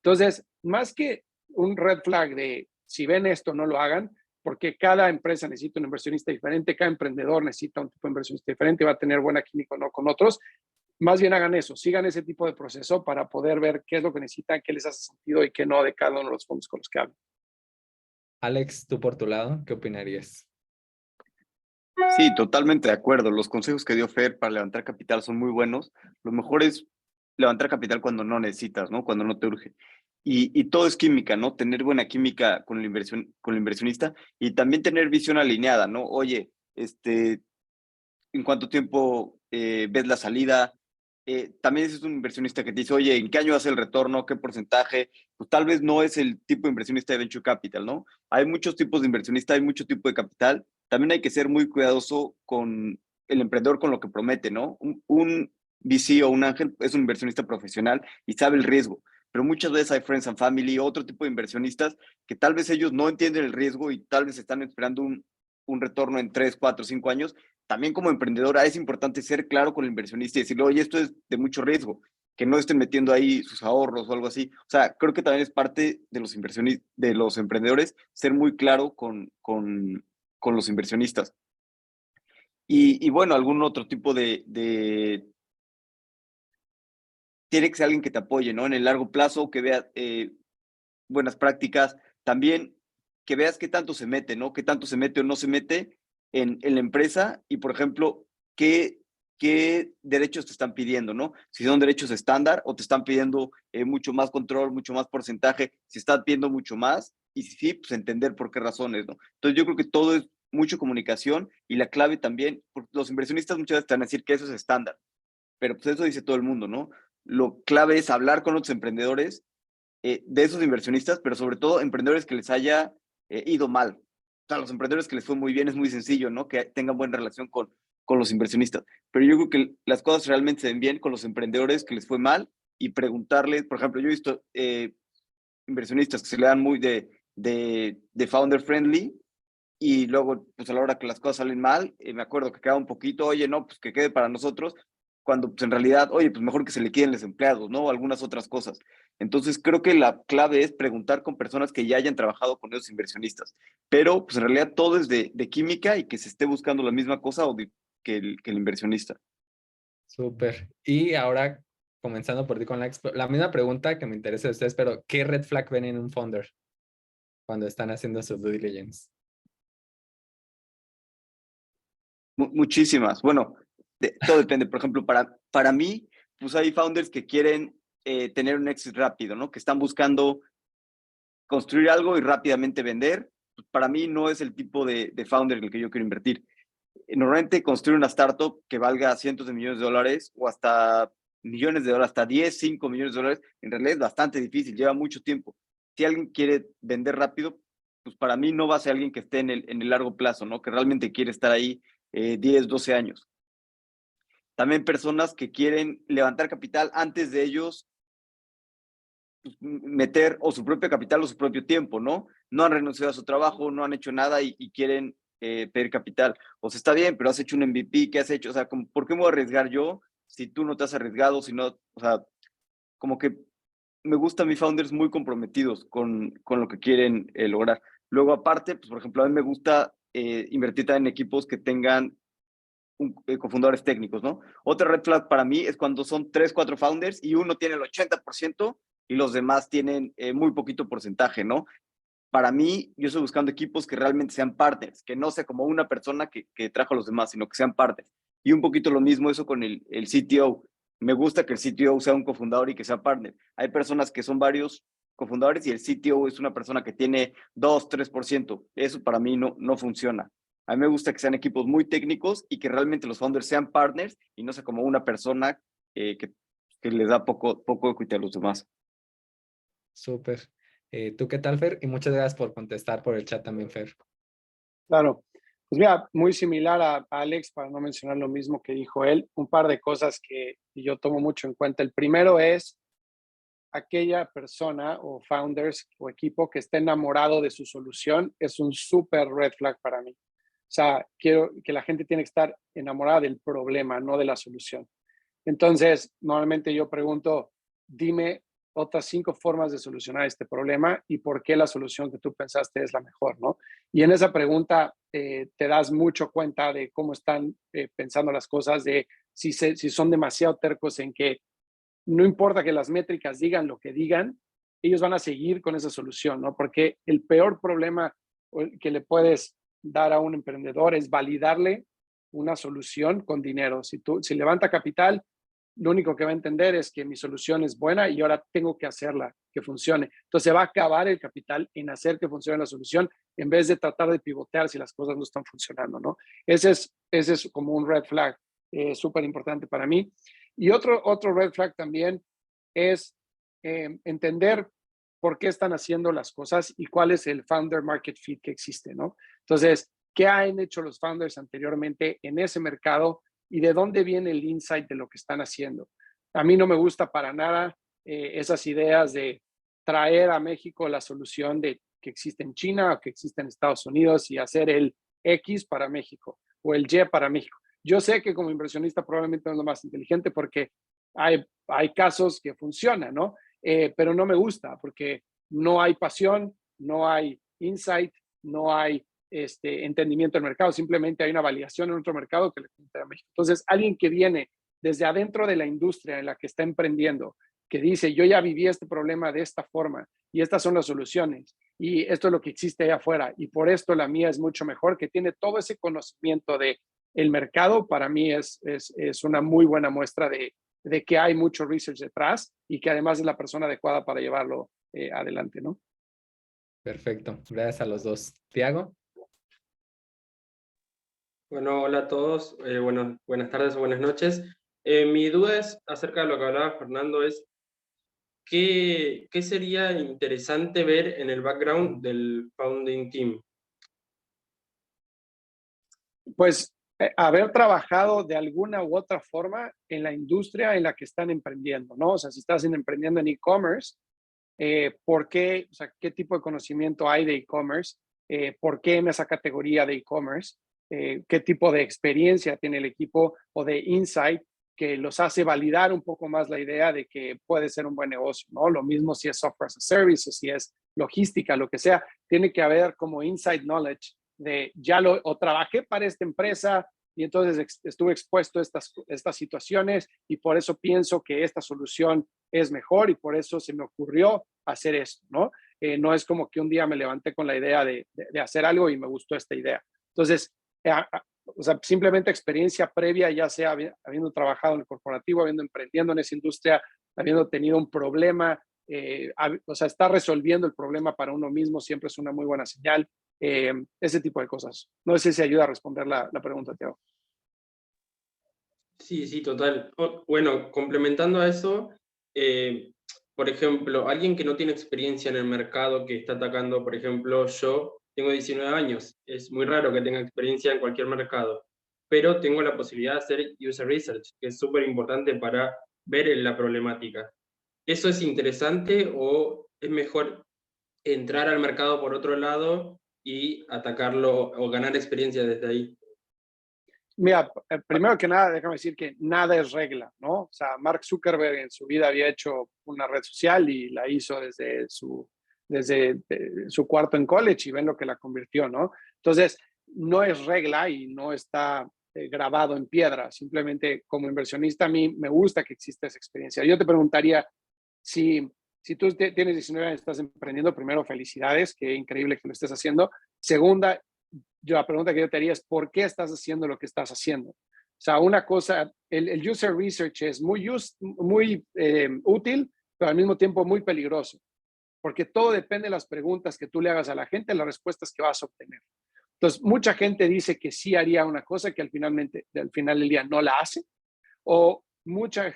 Entonces, más que un red flag de si ven esto, no lo hagan, porque cada empresa necesita un inversionista diferente, cada emprendedor necesita un tipo de inversionista diferente, va a tener buena química o no con otros. Más bien hagan eso, sigan ese tipo de proceso para poder ver qué es lo que necesitan, qué les hace sentido y qué no de cada uno de los fondos con los que hablan. Alex, tú por tu lado, ¿qué opinarías? Sí, totalmente de acuerdo. Los consejos que dio Fer para levantar capital son muy buenos. Lo mejor es levantar capital cuando no necesitas, ¿no? Cuando no te urge. Y todo es química, ¿no? Tener buena química con con el inversionista y también tener visión alineada, ¿no? Oye, ¿en cuánto tiempo ves la salida? También es un inversionista que te dice, oye, ¿en qué año hace el retorno? ¿Qué porcentaje? Pues tal vez no es el tipo de inversionista de venture capital, ¿no? Hay muchos tipos de inversionista, hay mucho tipo de capital. También hay que ser muy cuidadoso con el emprendedor con lo que promete, ¿no? Un VC o un ángel es un inversionista profesional y sabe el riesgo, pero muchas veces hay friends and family, otro tipo de inversionistas que tal vez ellos no entienden el riesgo y tal vez están esperando un retorno en 3, 4, 5 años. También como emprendedora es importante ser claro con el inversionista y decirle, oye, esto es de mucho riesgo, que no estén metiendo ahí sus ahorros o algo así. O sea, creo que también es parte de los inversionistas, de los emprendedores, ser muy claro con los inversionistas. Y bueno, algún otro tipo tiene que ser alguien que te apoye, ¿no? En el largo plazo, que vea buenas prácticas, también que veas qué tanto se mete, ¿no? Qué tanto se mete o no se mete en la empresa y, por ejemplo, qué derechos te están pidiendo, ¿no? Si son derechos estándar o te están pidiendo mucho más control, mucho más porcentaje, si están pidiendo mucho más y si sí, pues entender por qué razones, ¿no? Entonces yo creo que todo es mucha comunicación y la clave también, porque los inversionistas muchas veces te van a decir que eso es estándar, pero pues eso dice todo el mundo, ¿no? Lo clave es hablar con otros emprendedores de esos inversionistas, pero sobre todo emprendedores que les haya ido mal. O sea, los emprendedores que les fue muy bien es muy sencillo, ¿no? Que tengan buena relación con los inversionistas. Pero yo creo que las cosas realmente se ven bien con los emprendedores que les fue mal y preguntarles, por ejemplo, yo he visto inversionistas que se le dan muy de founder friendly y luego, pues a la hora que las cosas salen mal, me acuerdo que queda un poquito, oye, no, pues que quede para nosotros, cuando pues en realidad, oye, pues mejor que se le queden los empleados, ¿no? O algunas otras cosas. Entonces, creo que la clave es preguntar con personas que ya hayan trabajado con esos inversionistas, pero pues en realidad todo es de química y que se esté buscando la misma cosa que el inversionista. Súper. Y ahora, comenzando por ti con la misma pregunta que me interesa de ustedes, pero ¿qué red flag ven en un founder cuando están haciendo su due diligence? Muchísimas. Bueno, todo depende. Por ejemplo, para mí, pues hay founders que quieren tener un exit rápido, ¿no? Que están buscando construir algo y rápidamente vender. Para mí no es el tipo de founder en el que yo quiero invertir. Normalmente construir una startup que valga cientos de millones de dólares o hasta millones de dólares, hasta 10, 5 millones de dólares, en realidad es bastante difícil, lleva mucho tiempo. Si alguien quiere vender rápido, pues para mí no va a ser alguien que esté en el largo plazo, ¿no? Que realmente quiere estar ahí 10, 12 años. También personas que quieren levantar capital antes de ellos pues, meter o su propio capital o su propio tiempo, ¿no? No han renunciado a su trabajo, no han hecho nada y quieren pedir capital. O sea, está bien, pero has hecho un MVP, ¿qué has hecho? O sea, ¿por qué me voy a arriesgar yo si tú no te has arriesgado? Si no, o sea, como que me gustan mis founders muy comprometidos con lo que quieren lograr. Luego, aparte, pues, por ejemplo, a mí me gusta invertir también en equipos que tengan cofundadores técnicos, ¿no? Otra red flag para mí es cuando son 3, 4 founders y uno tiene el 80% y los demás tienen muy poquito porcentaje, ¿no? Para mí, yo estoy buscando equipos que realmente sean partners, que no sea como una persona que trajo a los demás, sino que sean partners. Y un poquito lo mismo eso con el CTO. Me gusta que el CTO sea un cofundador y que sea partner. Hay personas que son varios cofundadores y el CTO es una persona que tiene 2, 3%. Eso para mí no funciona. A mí me gusta que sean equipos muy técnicos y que realmente los founders sean partners y no sea como una persona que les da poco equity a los demás. Súper. ¿Tú qué tal, Fer? Y muchas gracias por contestar por el chat también, Fer. Claro. Pues mira, muy similar a Alex, para no mencionar lo mismo que dijo él, un par de cosas que yo tomo mucho en cuenta. El primero es aquella persona o founders o equipo que esté enamorado de su solución, es un súper red flag para mí. O sea, quiero que la gente tiene que estar enamorada del problema, no de la solución. Entonces, normalmente yo pregunto, dime otras 5 formas de solucionar este problema y por qué la solución que tú pensaste es la mejor, ¿no? Y en esa pregunta te das mucho cuenta de cómo están pensando las cosas, de si son demasiado tercos en que no importa que las métricas digan lo que digan, ellos van a seguir con esa solución, ¿no? Porque el peor problema que le puedes dar a un emprendedor es validarle una solución con dinero. Si levanta capital, lo único que va a entender es que mi solución es buena y ahora tengo que hacerla que funcione. Entonces va a acabar el capital en hacer que funcione la solución en vez de tratar de pivotear si las cosas no están funcionando, ¿no? Ese es como un red flag súper importante para mí. Y otro red flag también es entender por qué están haciendo las cosas y cuál es el founder market fit que existe, ¿no? Entonces, ¿qué han hecho los founders anteriormente en ese mercado y de dónde viene el insight de lo que están haciendo? A mí no me gusta para nada esas ideas de traer a México la solución de que existe en China o que existe en Estados Unidos y hacer el X para México o el Y para México. Yo sé que como inversionista probablemente no es lo más inteligente porque hay casos que funcionan, ¿no? Pero no me gusta porque no hay pasión, no hay insight, no hay entendimiento del mercado, simplemente hay una validación en otro mercado que le pinta a México. Entonces, alguien que viene desde adentro de la industria en la que está emprendiendo, que dice, yo ya viví este problema de esta forma y estas son las soluciones y esto es lo que existe allá afuera y por esto la mía es mucho mejor, que tiene todo ese conocimiento de el mercado, para mí es una muy buena muestra de que hay mucho research detrás y que además es la persona adecuada para llevarlo adelante, ¿no? Perfecto. Gracias a los dos. Tiago. Bueno, hola a todos. Buenas tardes o buenas noches. Mi duda es acerca de lo que hablaba Fernando, es ¿qué sería interesante ver en el background del founding team? Pues haber trabajado de alguna u otra forma en la industria en la que están emprendiendo, ¿no? O sea, si estás emprendiendo en e-commerce, ¿por qué? O sea, ¿qué tipo de conocimiento hay de e-commerce? ¿Por qué en esa categoría de e-commerce? ¿Qué tipo de experiencia tiene el equipo o de insight que los hace validar un poco más la idea de que puede ser un buen negocio, ¿no? Lo mismo si es software as a service o si es logística, lo que sea, tiene que haber como inside knowledge de o trabajé para esta empresa y entonces estuve expuesto a estas situaciones y por eso pienso que esta solución es mejor y por eso se me ocurrió hacer esto, ¿no? No es como que un día me levanté con la idea de hacer algo y me gustó esta idea. Entonces, o sea, simplemente experiencia previa, ya sea habiendo trabajado en el corporativo, habiendo emprendiendo en esa industria, habiendo tenido un problema, o sea, estar resolviendo el problema para uno mismo siempre es una muy buena señal. Ese tipo de cosas. No sé si ayuda a responder la pregunta, Tiago. Sí, total. Bueno, complementando a eso, por ejemplo, alguien que no tiene experiencia en el mercado, que está atacando, por ejemplo, yo tengo 19 años, es muy raro que tenga experiencia en cualquier mercado, pero tengo la posibilidad de hacer user research, que es súper importante para ver la problemática. ¿Eso es interesante o es mejor entrar al mercado por otro lado y atacarlo o ganar experiencia desde ahí? Mira, primero que nada, déjame decir que nada es regla, ¿no? O sea, Mark Zuckerberg en su vida había hecho una red social y la hizo desde su cuarto en college y ven lo que la convirtió, ¿no? Entonces, no es regla y no está grabado en piedra. Simplemente como inversionista a mí me gusta que exista esa experiencia. Yo te preguntaría si tú tienes 19 años, estás emprendiendo, primero felicidades, qué increíble que lo estés haciendo. Segunda, la pregunta que yo te haría es ¿por qué estás haciendo lo que estás haciendo? O sea, una cosa, el user research es muy útil, pero al mismo tiempo muy peligroso, porque todo depende de las preguntas que tú le hagas a la gente, las respuestas que vas a obtener. Entonces, mucha gente dice que sí haría una cosa que al final del día no la hace, o muchas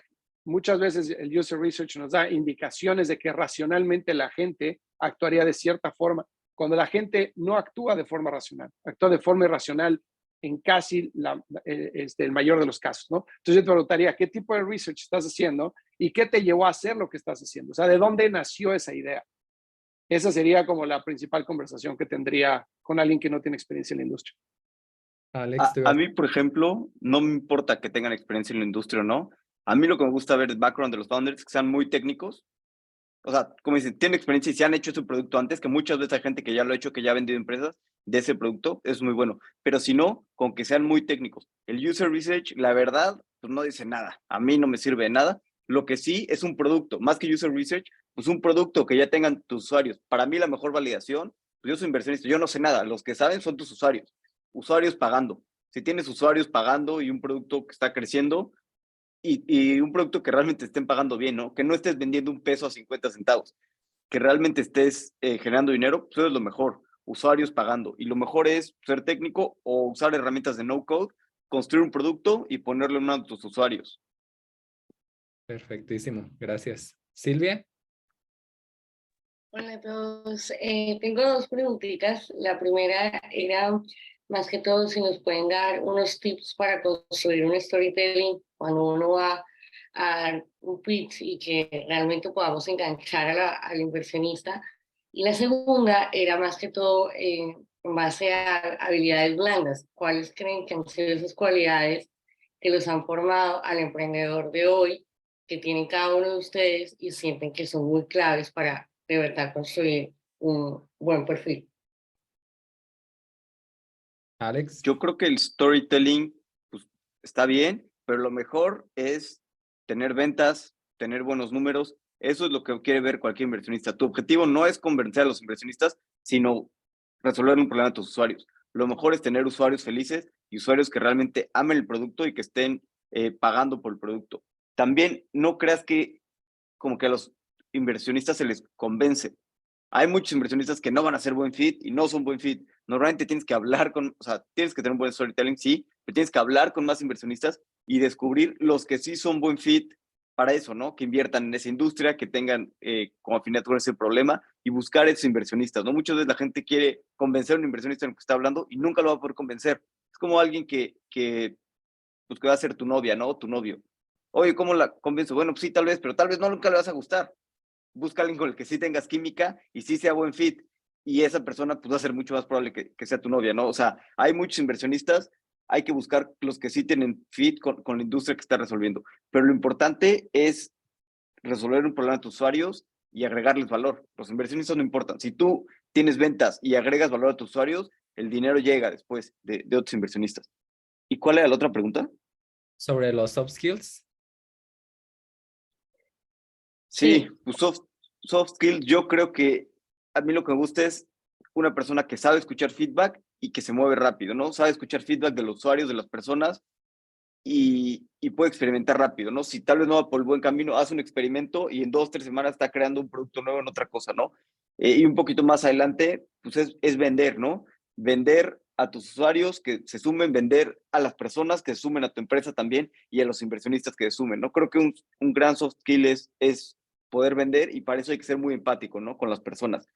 veces el user research nos da indicaciones de que racionalmente la gente actuaría de cierta forma, cuando la gente no actúa de forma racional, actúa de forma irracional en casi el mayor de los casos, ¿no? Entonces yo te preguntaría, ¿qué tipo de research estás haciendo y qué te llevó a hacer lo que estás haciendo? O sea, ¿de dónde nació esa idea? Esa sería como la principal conversación que tendría con alguien que no tiene experiencia en la industria. Alex, A mí, por ejemplo, no me importa que tengan experiencia en la industria o no. A mí lo que me gusta ver el background de los founders es que sean muy técnicos. O sea, como dicen, tienen experiencia y se han hecho su producto antes, que muchas veces hay gente que ya lo ha hecho, que ya ha vendido empresas de ese producto, es muy bueno. Pero si no, con que sean muy técnicos. El user research, la verdad, pues no dice nada. A mí no me sirve de nada. Lo que sí es un producto, más que user research, pues un producto que ya tengan tus usuarios. Para mí la mejor validación, pues yo soy inversionista, yo no sé nada. Los que saben son tus usuarios. Usuarios pagando. Si tienes usuarios pagando y un producto que está creciendo, y un producto que realmente estén pagando bien, ¿no? Que no estés vendiendo un peso a 50 centavos, que realmente estés generando dinero, pues eso es lo mejor, usuarios pagando. Y lo mejor es ser técnico o usar herramientas de no-code, construir un producto y ponerlo en uno de tus usuarios. perfectísimo, gracias. Silvia. Hola a todos. Tengo dos preguntitas. La primera era, más que todo, si nos pueden dar unos tips para construir un storytelling cuando uno va a dar un pitch y que realmente podamos enganchar al inversionista. Y la segunda era más que todo en base a habilidades blandas. ¿Cuáles creen que han sido esas cualidades que los han formado al emprendedor de hoy, que tienen cada uno de ustedes y sienten que son muy claves para de verdad construir un buen perfil? Alex. Yo creo que el storytelling pues, está bien, pero lo mejor es tener ventas, tener buenos números. Eso es lo que quiere ver cualquier inversionista. Tu objetivo no es convencer a los inversionistas, sino resolver un problema de tus usuarios. Lo mejor es tener usuarios felices y usuarios que realmente amen el producto y que estén pagando por el producto. También no creas que como que a los inversionistas se les convence. Hay muchos inversionistas que no van a ser buen fit y no son buen fit. Normalmente tienes que hablar con, o sea, tienes que tener un buen storytelling, sí, pero tienes que hablar con más inversionistas y descubrir los que sí son buen fit para eso, ¿no? Que inviertan en esa industria, que tengan como afinidad con ese problema y buscar esos inversionistas, ¿no? Muchas veces la gente quiere convencer a un inversionista en lo que está hablando y nunca lo va a poder convencer. Es como alguien pues, que va a ser tu novia, ¿no? Tu novio. Oye, ¿cómo la convenzo? Bueno, pues sí, tal vez, pero tal vez no, nunca le vas a gustar. Busca a alguien con el que sí tengas química y sí sea buen fit. Y esa persona pues va a ser mucho más probable que sea tu novia, ¿no? O sea, hay muchos inversionistas, hay que buscar los que sí tienen fit con la industria que está resolviendo. Pero lo importante es resolver un problema a tus usuarios y agregarles valor. Los inversionistas no importan. Si tú tienes ventas y agregas valor a tus usuarios, el dinero llega después de otros inversionistas. ¿Y cuál era la otra pregunta? Sobre los soft skills. Sí, pues soft skills, yo creo que a mí lo que me gusta es una persona que sabe escuchar feedback y que se mueve rápido, ¿no? Sabe escuchar feedback de los usuarios, de las personas y puede experimentar rápido, ¿no? Si tal vez no va por el buen camino, hace un experimento y en 2 o 3 semanas está creando un producto nuevo en otra cosa, ¿no? Y un poquito más adelante, pues es vender, ¿no? Vender a tus usuarios que se sumen, vender a las personas que se sumen a tu empresa también y a los inversionistas que se sumen, ¿no? Creo que un gran soft skill es poder vender y para eso hay que ser muy empático, ¿no? Con las personas.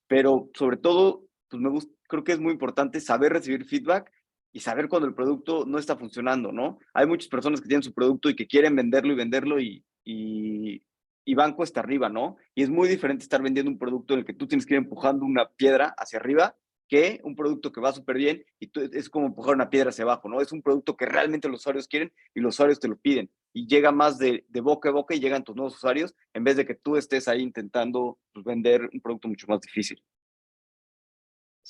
Pero sobre todo, pues creo que es muy importante saber recibir feedback y saber cuando el producto no está funcionando, ¿no? Hay muchas personas que tienen su producto y que quieren venderlo y van cuesta arriba, ¿no? Y es muy diferente estar vendiendo un producto en el que tú tienes que ir empujando una piedra hacia arriba que un producto que va súper bien y es como empujar una piedra hacia abajo, ¿no? Es un producto que realmente los usuarios quieren y los usuarios te lo piden y llega más de boca a boca y llegan tus nuevos usuarios en vez de que tú estés ahí intentando pues, vender un producto mucho más difícil.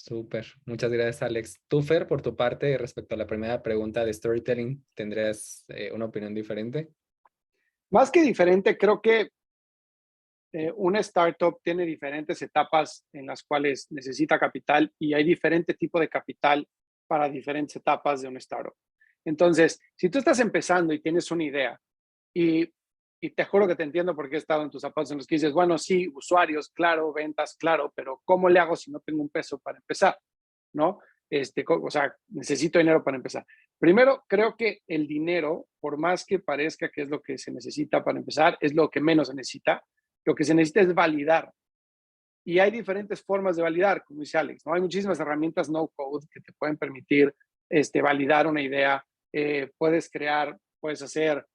Súper, muchas gracias, Alex. Tú, Fer, por tu parte, respecto a la primera pregunta de storytelling, ¿tendrías una opinión diferente? Más que diferente, creo que una startup tiene diferentes etapas en las cuales necesita capital y hay diferente tipo de capital para diferentes etapas de una startup. Entonces, si tú estás empezando y tienes una idea y, y te juro que te entiendo porque he estado en tus zapatos en los que dices, bueno, sí, usuarios, claro, ventas, claro, pero ¿cómo le hago si no tengo un peso para empezar? ¿No? O sea, necesito dinero para empezar. Primero, creo que el dinero, por más que parezca que es lo que se necesita para empezar, es lo que menos se necesita. Lo que se necesita es validar. Y hay diferentes formas de validar, como dice Alex, ¿no? Hay muchísimas herramientas no code que te pueden permitir validar una idea. Puedes hacer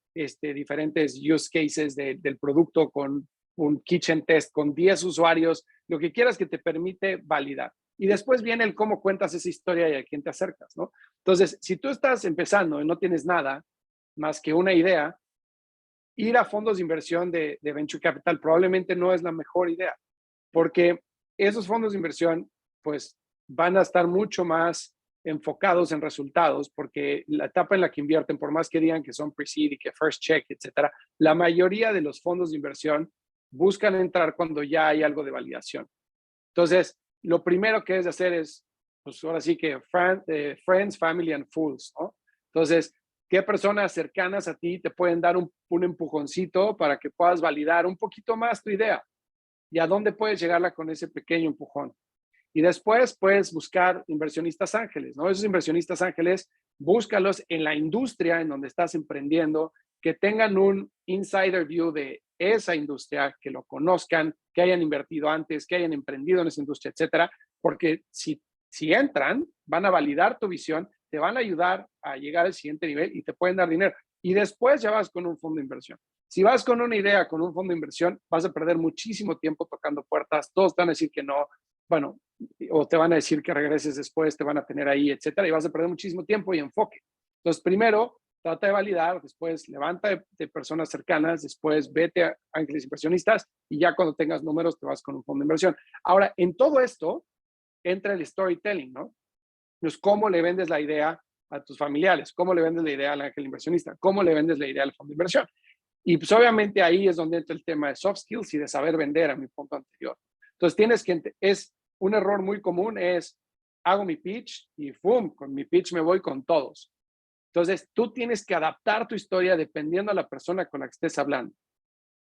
diferentes use cases del producto con un kitchen test con 10 usuarios, lo que quieras que te permite validar. Y después viene el cómo cuentas esa historia y a quién te acercas, ¿no? Entonces, si tú estás empezando y no tienes nada más que una idea, ir a fondos de inversión de venture capital probablemente no es la mejor idea, porque esos fondos de inversión pues van a estar mucho más enfocados en resultados, porque la etapa en la que invierten, por más que digan que son pre-seed y que first check, etcétera, la mayoría de los fondos de inversión buscan entrar cuando ya hay algo de validación. Entonces, lo primero que es hacer es, pues ahora sí que friends, family and fools, ¿no? Entonces, ¿qué personas cercanas a ti te pueden dar un empujoncito para que puedas validar un poquito más tu idea? ¿Y a dónde puedes llegarla con ese pequeño empujón? Y después puedes buscar inversionistas ángeles, ¿no? Esos inversionistas ángeles, búscalos en la industria en donde estás emprendiendo, que tengan un insider view de esa industria, que lo conozcan, que hayan invertido antes, que hayan emprendido en esa industria, etcétera, porque si entran, van a validar tu visión, te van a ayudar a llegar al siguiente nivel y te pueden dar dinero. Y después ya vas con un fondo de inversión. Si vas con una idea, con un fondo de inversión, vas a perder muchísimo tiempo tocando puertas, todos te van a decir que no, bueno, o te van a decir que regreses después, te van a tener ahí, etcétera, y vas a perder muchísimo tiempo y enfoque. Entonces, primero, trata de validar, después levanta de personas cercanas, después vete a ángeles inversionistas y ya cuando tengas números te vas con un fondo de inversión. Ahora, en todo esto entra el storytelling, ¿no? Pues, ¿cómo le vendes la idea a tus familiares? ¿Cómo le vendes la idea al ángel inversionista? ¿Cómo le vendes la idea al fondo de inversión? Y pues obviamente ahí es donde entra el tema de soft skills y de saber vender a mi punto anterior. Entonces es un error muy común es, hago mi pitch y ¡fum! Con mi pitch me voy con todos. Entonces tú tienes que adaptar tu historia dependiendo a la persona con la que estés hablando.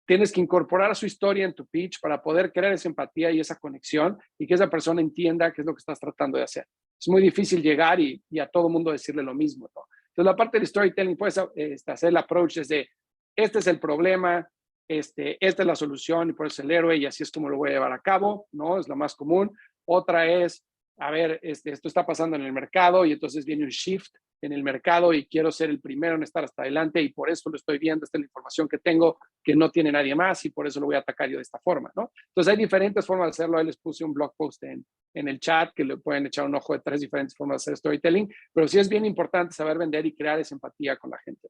Tienes que incorporar su historia en tu pitch para poder crear esa empatía y esa conexión y que esa persona entienda qué es lo que estás tratando de hacer. Es muy difícil llegar y a todo mundo decirle lo mismo, ¿no? Entonces la parte del storytelling puedes hacer el approach desde este es el problema, esta es la solución y por eso el héroe y así es como lo voy a llevar a cabo, ¿no? Es la más común. Otra es, a ver, esto está pasando en el mercado y entonces viene un shift en el mercado y quiero ser el primero en estar hasta adelante y por eso lo estoy viendo, esta es la información que tengo que no tiene nadie más y por eso lo voy a atacar yo de esta forma, ¿no? Entonces hay diferentes formas de hacerlo, ahí les puse un blog post en el chat que le pueden echar un ojo de 3 diferentes formas de hacer storytelling, pero sí es bien importante saber vender y crear esa empatía con la gente.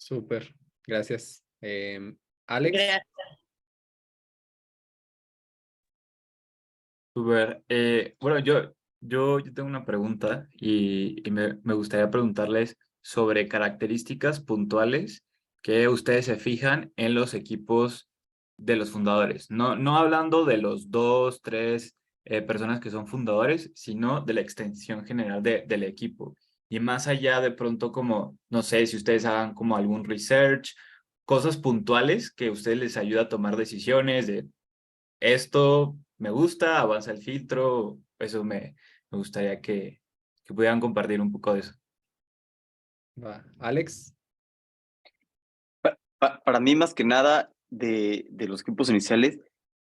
Súper, gracias. Alex. Gracias. Súper. Bueno, yo tengo una pregunta y me gustaría preguntarles sobre características puntuales que ustedes se fijan en los equipos de los fundadores. No hablando de los 2, 3 personas que son fundadores, sino de la extensión general del equipo. Y más allá de pronto como, no sé, si ustedes hagan como algún research, cosas puntuales que a ustedes les ayuda a tomar decisiones de esto me gusta, avanza el filtro, eso me gustaría que pudieran compartir un poco de eso. Va. Alex. Para mí, más que nada, de los equipos iniciales,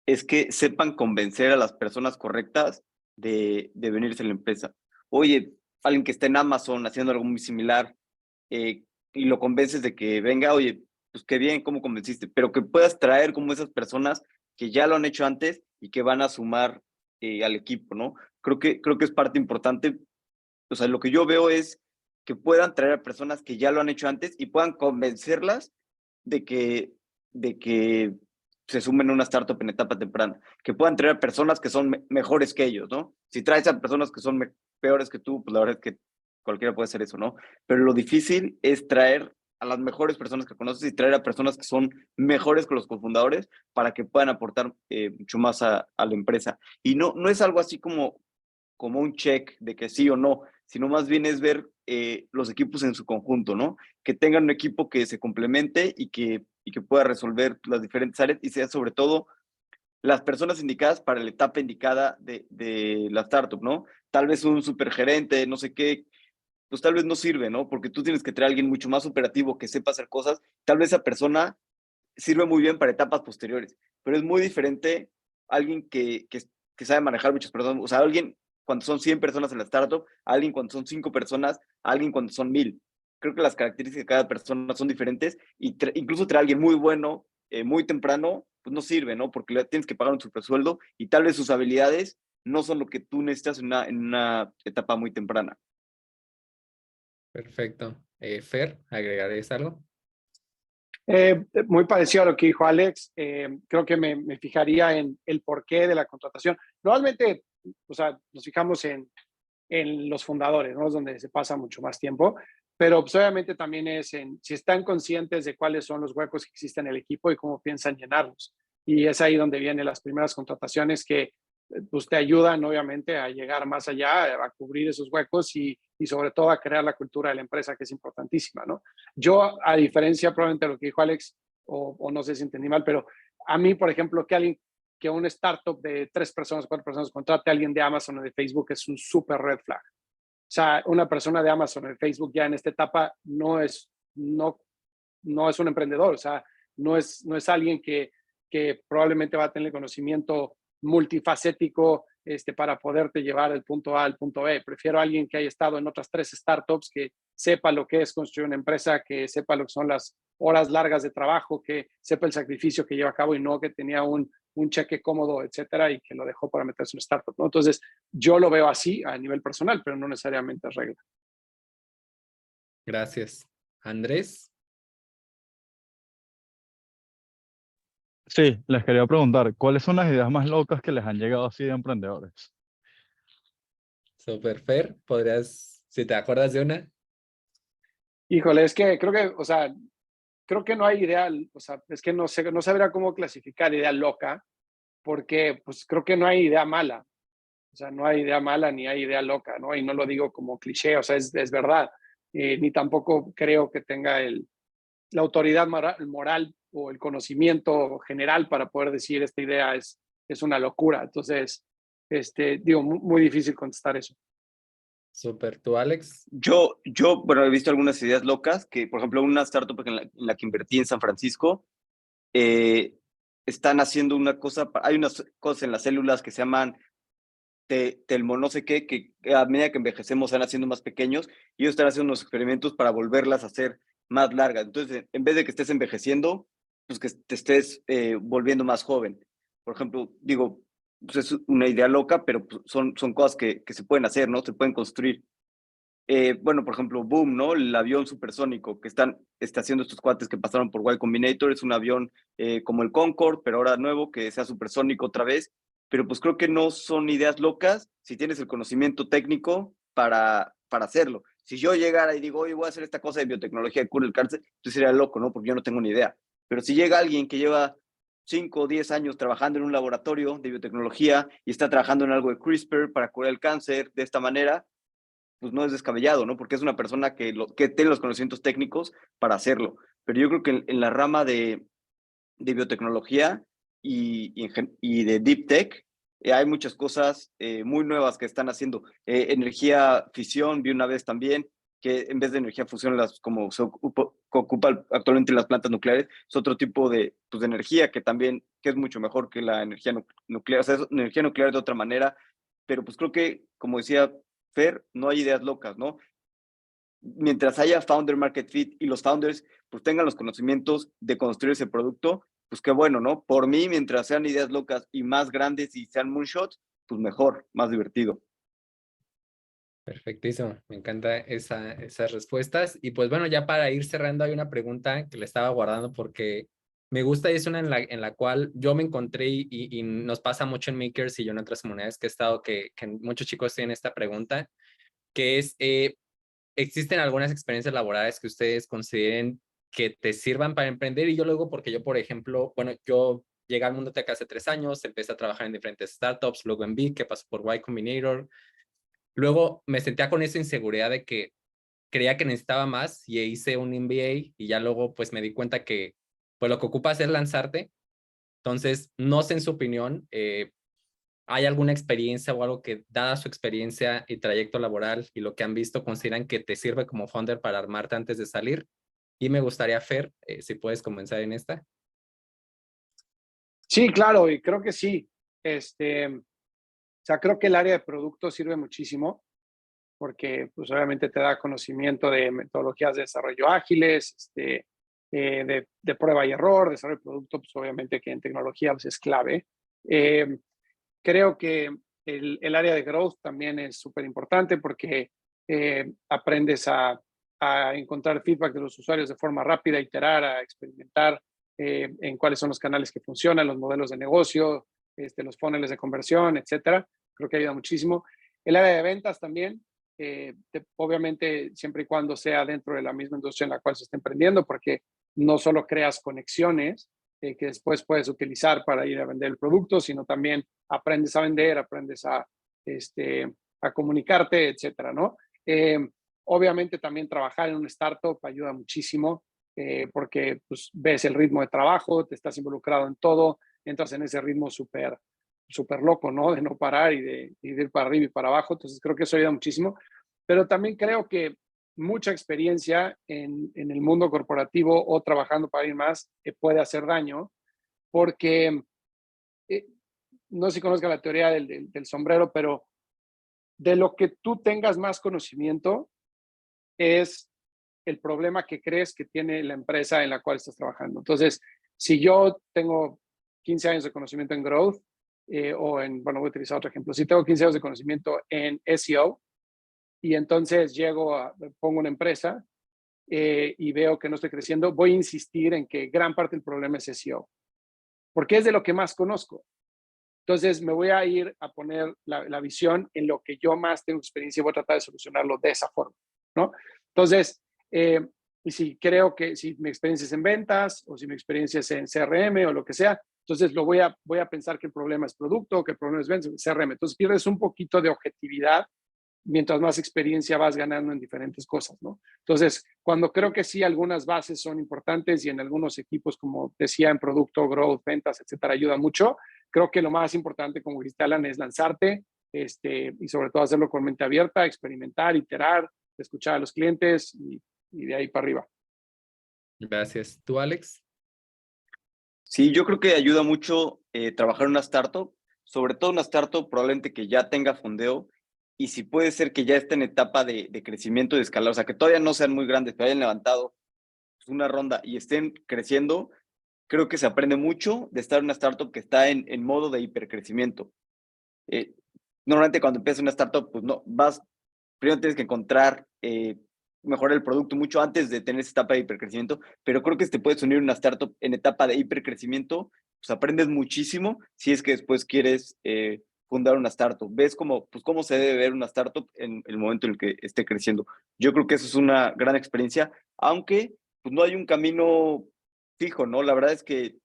es que sepan convencer a las personas correctas de venirse a la empresa. Oye, alguien que está en Amazon haciendo algo muy similar y lo convences de que venga, oye, pues qué bien, ¿cómo convenciste? Pero que puedas traer como esas personas que ya lo han hecho antes y que van a sumar al equipo, ¿no? Creo que es parte importante. O sea, lo que yo veo es que puedan traer a personas que ya lo han hecho antes y puedan convencerlas de que se sumen a una startup en etapa temprana, que puedan traer a personas que son mejores que ellos, ¿no? Si traes a personas que son peores que tú, pues la verdad es que cualquiera puede hacer eso, ¿no? Pero lo difícil es traer a las mejores personas que conoces y traer a personas que son mejores que los cofundadores para que puedan aportar mucho más a la empresa. Y no es algo así como un check de que sí o no, sino más bien es ver los equipos en su conjunto, ¿no? Que tengan un equipo que se complemente y que pueda resolver las diferentes áreas y sea sobre todo las personas indicadas para la etapa indicada de la startup, ¿no? Tal vez un supergerente, no sé qué, pues tal vez no sirve, ¿no? Porque tú tienes que traer a alguien mucho más operativo que sepa hacer cosas. Tal vez esa persona sirve muy bien para etapas posteriores, pero es muy diferente alguien que sabe manejar muchas personas, o sea, alguien cuando son 100 personas en la startup, alguien cuando son 5 personas, alguien cuando son 1000. Creo que las características de cada persona son diferentes y incluso traer a alguien muy bueno, muy temprano, pues no sirve, ¿no? Porque le tienes que pagar un supersueldo y tal vez sus habilidades no son lo que tú necesitas en una etapa muy temprana. Perfecto. Fer, ¿agregarías algo? Muy parecido a lo que dijo Alex, creo que me fijaría en el porqué de la contratación. Normalmente, o sea, nos fijamos en los fundadores, ¿no? Es donde se pasa mucho más tiempo, pero pues, obviamente también es en si están conscientes de cuáles son los huecos que existen en el equipo y cómo piensan llenarlos. Y es ahí donde vienen las primeras contrataciones que pues te ayudan obviamente a llegar más allá, a cubrir esos huecos y sobre todo a crear la cultura de la empresa, que es importantísima, ¿no? Yo, a diferencia probablemente de lo que dijo Alex, o no sé si entendí mal, pero a mí, por ejemplo, que un startup de 3 personas, 4 personas contrate a alguien de Amazon o de Facebook es un súper red flag. O sea, una persona de Amazon o de Facebook ya en esta etapa no es un emprendedor, o sea, no es alguien que probablemente va a tener conocimiento multifacético para poderte llevar del punto A al punto B. Prefiero a alguien que haya estado en otras 3 startups, que sepa lo que es construir una empresa, que sepa lo que son las horas largas de trabajo, que sepa el sacrificio que lleva a cabo y no que tenía un cheque cómodo, etcétera, y que lo dejó para meterse en una startup, ¿no? Entonces, yo lo veo así a nivel personal, pero no necesariamente es regla. Gracias. Andrés. Sí, les quería preguntar, ¿cuáles son las ideas más locas que les han llegado así de emprendedores? Super Fer, ¿podrías, si te acuerdas de una? Híjole, es que creo que, o sea, creo que no hay idea, o sea, es que no sé, no sabría cómo clasificar idea loca, porque pues creo que no hay idea mala. O sea, no hay idea mala ni hay idea loca, ¿no? Y no lo digo como cliché, o sea, es verdad. Ni tampoco creo que tenga la autoridad moral o el conocimiento general para poder decir esta idea es una locura. Entonces, digo, muy difícil contestar eso. Super, ¿tú, Alex? Bueno, he visto algunas ideas locas que, por ejemplo, una startup en la que invertí en San Francisco, eh, están haciendo una cosa, hay unas cosas en las células que se llaman telmo no sé qué, que a medida que envejecemos se van haciendo más pequeños y ellos están haciendo unos experimentos para volverlas a hacer más largas. Entonces, en vez de que estés envejeciendo, pues que te estés volviendo más joven. Por ejemplo, digo, pues es una idea loca, pero pues son cosas que se pueden hacer, ¿no? Se pueden construir. Bueno, por ejemplo, Boom, ¿no? El avión supersónico que está haciendo estos cuates que pasaron por Y Combinator. Es un avión como el Concorde, pero ahora nuevo, que sea supersónico otra vez. Pero pues creo que no son ideas locas si tienes el conocimiento técnico para hacerlo. Si yo llegara y digo, oye, voy a hacer esta cosa de biotecnología que cura el cáncer, tú sería loco, ¿no? Porque yo no tengo ni idea. Pero si llega alguien que lleva 5 o 10 años trabajando en un laboratorio de biotecnología y está trabajando en algo de CRISPR para curar el cáncer de esta manera, pues no es descabellado, ¿no? Porque es una persona que tiene los conocimientos técnicos para hacerlo. Pero yo creo que en la rama de biotecnología y de deep tech, hay muchas cosas muy nuevas que están haciendo. Energía fisión, vi una vez también, que en vez de energía fusión, como se ocupa actualmente las plantas nucleares, es otro tipo pues, de energía que es mucho mejor que la energía nuclear. O sea, es energía nuclear de otra manera, pero pues creo que, como decía Fer, no hay ideas locas, ¿no? Mientras haya founder market fit y los founders pues tengan los conocimientos de construir ese producto, pues qué bueno, ¿no? Por mí, mientras sean ideas locas y más grandes y sean moonshots, pues mejor, más divertido. Perfectísimo, me encanta esas respuestas. Y pues bueno, ya para ir cerrando, hay una pregunta que le estaba guardando porque Me gusta y es una en la cual yo me encontré y nos pasa mucho en Makers y yo en otras comunidades que he estado, que muchos chicos tienen esta pregunta, que es, ¿existen algunas experiencias laborales que ustedes consideren que te sirvan para emprender? Y yo luego, porque yo, por ejemplo, bueno, yo llegué al mundo tech hace 3 años, empecé a trabajar en diferentes startups, luego en Big, que pasó por Y Combinator. Luego me sentía con esa inseguridad de que creía que necesitaba más y hice un MBA y ya luego pues me di cuenta que pues lo que ocupas es lanzarte. Entonces, no sé en su opinión, ¿hay alguna experiencia o algo que, dada su experiencia y trayecto laboral y lo que han visto, consideran que te sirve como founder para armarte antes de salir? Y me gustaría, Fer, si puedes comenzar en esta. Sí, claro, y creo que sí. O sea, creo que el área de producto sirve muchísimo porque pues obviamente te da conocimiento de metodologías de desarrollo ágiles, de prueba y error, desarrollo de producto, pues obviamente que en tecnología pues, es clave. Eh, Creo que el área de growth también es súper importante porque aprendes a encontrar feedback de los usuarios de forma rápida, a iterar, a experimentar en cuáles son los canales que funcionan, los modelos de negocio, los funnels de conversión, etcétera. Creo que ayuda muchísimo. El área de ventas también, obviamente siempre y cuando sea dentro de la misma industria en la cual se está emprendiendo, porque no solo creas conexiones que después puedes utilizar para ir a vender el producto, sino también aprendes a vender, aprendes a comunicarte, etcétera, ¿no? Obviamente también trabajar en un startup ayuda muchísimo porque pues, ves el ritmo de trabajo, te estás involucrado en todo, entras en ese ritmo súper loco, ¿no? De no parar y de ir para arriba y para abajo. Entonces creo que eso ayuda muchísimo. Pero también creo que mucha experiencia en el mundo corporativo o trabajando para alguien más puede hacer daño porque eh, no sé si conozca la teoría del sombrero, pero de lo que tú tengas más conocimiento es el problema que crees que tiene la empresa en la cual estás trabajando. Entonces, si yo tengo 15 años de conocimiento en growth, bueno, voy a utilizar otro ejemplo. Si tengo 15 años de conocimiento en SEO y entonces pongo una empresa y veo que no estoy creciendo, voy a insistir en que gran parte del problema es SEO, porque es de lo que más conozco. Entonces me voy a ir a poner la visión en lo que yo más tengo experiencia y voy a tratar de solucionarlo de esa forma, ¿no? Entonces, y si creo que si mi experiencia es en ventas o si mi experiencia es en CRM o lo que sea, entonces voy a pensar que el problema es producto, que el problema es ventas, CRM. Entonces pierdes un poquito de objetividad mientras más experiencia vas ganando en diferentes cosas, ¿no? Entonces, cuando creo que sí, algunas bases son importantes y en algunos equipos, como decía, en producto, growth, ventas, etcétera, ayuda mucho. Creo que lo más importante, como dijiste, Alan, es lanzarte y sobre todo hacerlo con mente abierta, experimentar, iterar, escuchar a los clientes y de ahí para arriba. Gracias. ¿Tú, Alex? Sí, yo creo que ayuda mucho trabajar en una startup, sobre todo una startup probablemente que ya tenga fondeo y si puede ser que ya esté en etapa de crecimiento y de escalar, o sea, que todavía no sean muy grandes, pero hayan levantado una ronda y estén creciendo, creo que se aprende mucho de estar en una startup que está en modo de hipercrecimiento. Normalmente cuando empiezas una startup, pues no, primero tienes que encontrar, mejorar el producto mucho antes de tener esa etapa de hipercrecimiento, pero creo que si te puedes unir a una startup en etapa de hipercrecimiento, pues aprendes muchísimo si es que después quieres fundar una startup. Ves cómo se debe ver una startup en el momento en el que esté creciendo. Yo creo que eso es una gran experiencia, aunque pues no hay un camino fijo, ¿no? La verdad es que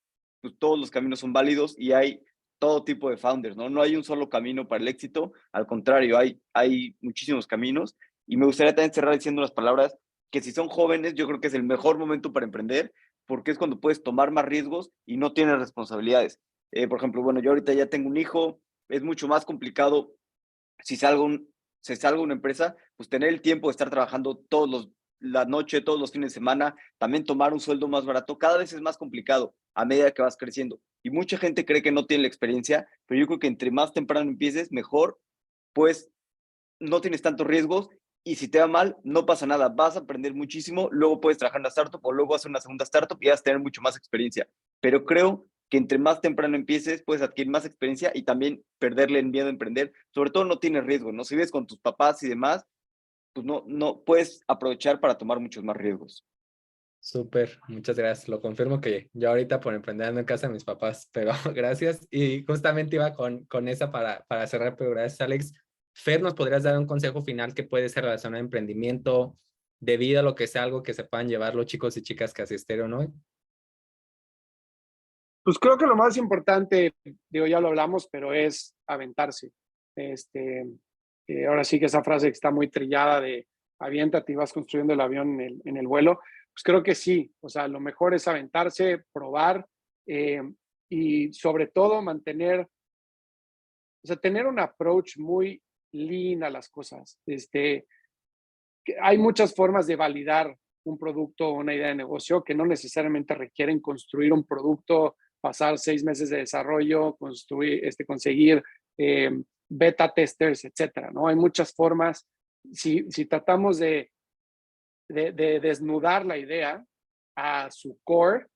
pues, todos los caminos son válidos y hay todo tipo de founders, ¿no? No hay un solo camino para el éxito, al contrario, hay muchísimos caminos. Y me gustaría también cerrar diciendo las palabras que si son jóvenes, yo creo que es el mejor momento para emprender, porque es cuando puedes tomar más riesgos y no tienes responsabilidades. Por ejemplo, bueno, yo ahorita ya tengo un hijo, es mucho más complicado si salgo una empresa, pues tener el tiempo de estar trabajando la noche, todos los fines de semana, también tomar un sueldo más barato, cada vez es más complicado a medida que vas creciendo. Y mucha gente cree que no tiene la experiencia, pero yo creo que entre más temprano empieces, mejor, pues no tienes tantos riesgos y si te va mal, no pasa nada, vas a aprender muchísimo, luego puedes trabajar en una startup o luego hacer una segunda startup y vas a tener mucho más experiencia. Pero creo que entre más temprano empieces, puedes adquirir más experiencia y también perderle el miedo a emprender. Sobre todo no tienes riesgo, ¿no? Si vives con tus papás y demás, pues no puedes aprovechar para tomar muchos más riesgos. Súper, muchas gracias. Lo confirmo que yo ahorita por emprender ando en casa de mis papás, pero gracias. Y justamente iba con esa para cerrar, pero gracias, Alex. Fer, ¿nos podrías dar un consejo final que puede ser relacionado a emprendimiento, de vida, lo que sea, algo que se puedan llevar los chicos y chicas que asistieron hoy? Pues creo que lo más importante, digo, ya lo hablamos, pero es aventarse. Ahora sí que esa frase que está muy trillada de aviéntate y vas construyendo el avión en el vuelo, pues creo que sí. O sea, lo mejor es aventarse, probar eh, y sobre todo mantener, o sea, tener un approach muy lean a las cosas. Que hay muchas formas de validar un producto o una idea de negocio que no necesariamente requieren construir un producto, pasar 6 meses de desarrollo, conseguir beta testers, etcétera, ¿no? Hay muchas formas. Si tratamos de desnudar la idea a su core,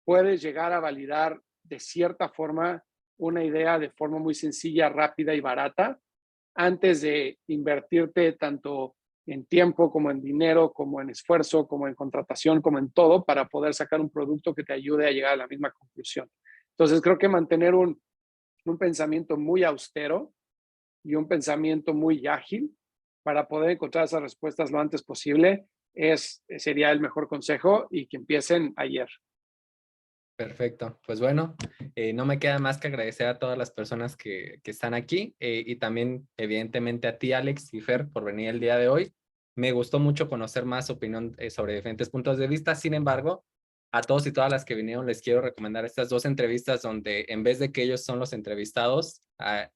puedes llegar a validar de cierta forma una idea de forma muy sencilla, rápida y barata, antes de invertirte tanto en tiempo como en dinero, como en esfuerzo, como en contratación, como en todo, para poder sacar un producto que te ayude a llegar a la misma conclusión. Entonces, creo que mantener un pensamiento muy austero y un pensamiento muy ágil para poder encontrar esas respuestas lo antes posible sería el mejor consejo, y que empiecen ayer. Perfecto. Pues bueno, no me queda más que agradecer a todas las personas que están aquí y también evidentemente a ti, Alex y Fer, por venir el día de hoy. Me gustó mucho conocer más opinión sobre diferentes puntos de vista. Sin embargo, a todos y todas las que vinieron les quiero recomendar estas 2 entrevistas donde en vez de que ellos son los entrevistados,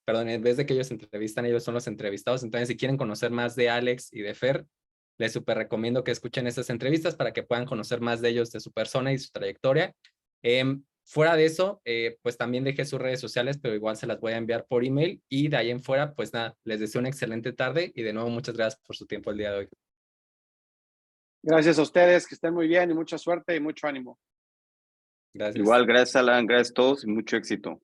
perdón, en vez de que ellos entrevistan, ellos son los entrevistados. Entonces, si quieren conocer más de Alex y de Fer, les súper recomiendo que escuchen estas entrevistas para que puedan conocer más de ellos, de su persona y su trayectoria. Fuera de eso, pues también dejé sus redes sociales, pero igual se las voy a enviar por email y de ahí en fuera, pues nada, les deseo una excelente tarde y de nuevo muchas gracias por su tiempo el día de hoy. Gracias a ustedes, que estén muy bien y mucha suerte y mucho ánimo. Gracias. Igual, gracias Alan, gracias a todos y mucho éxito.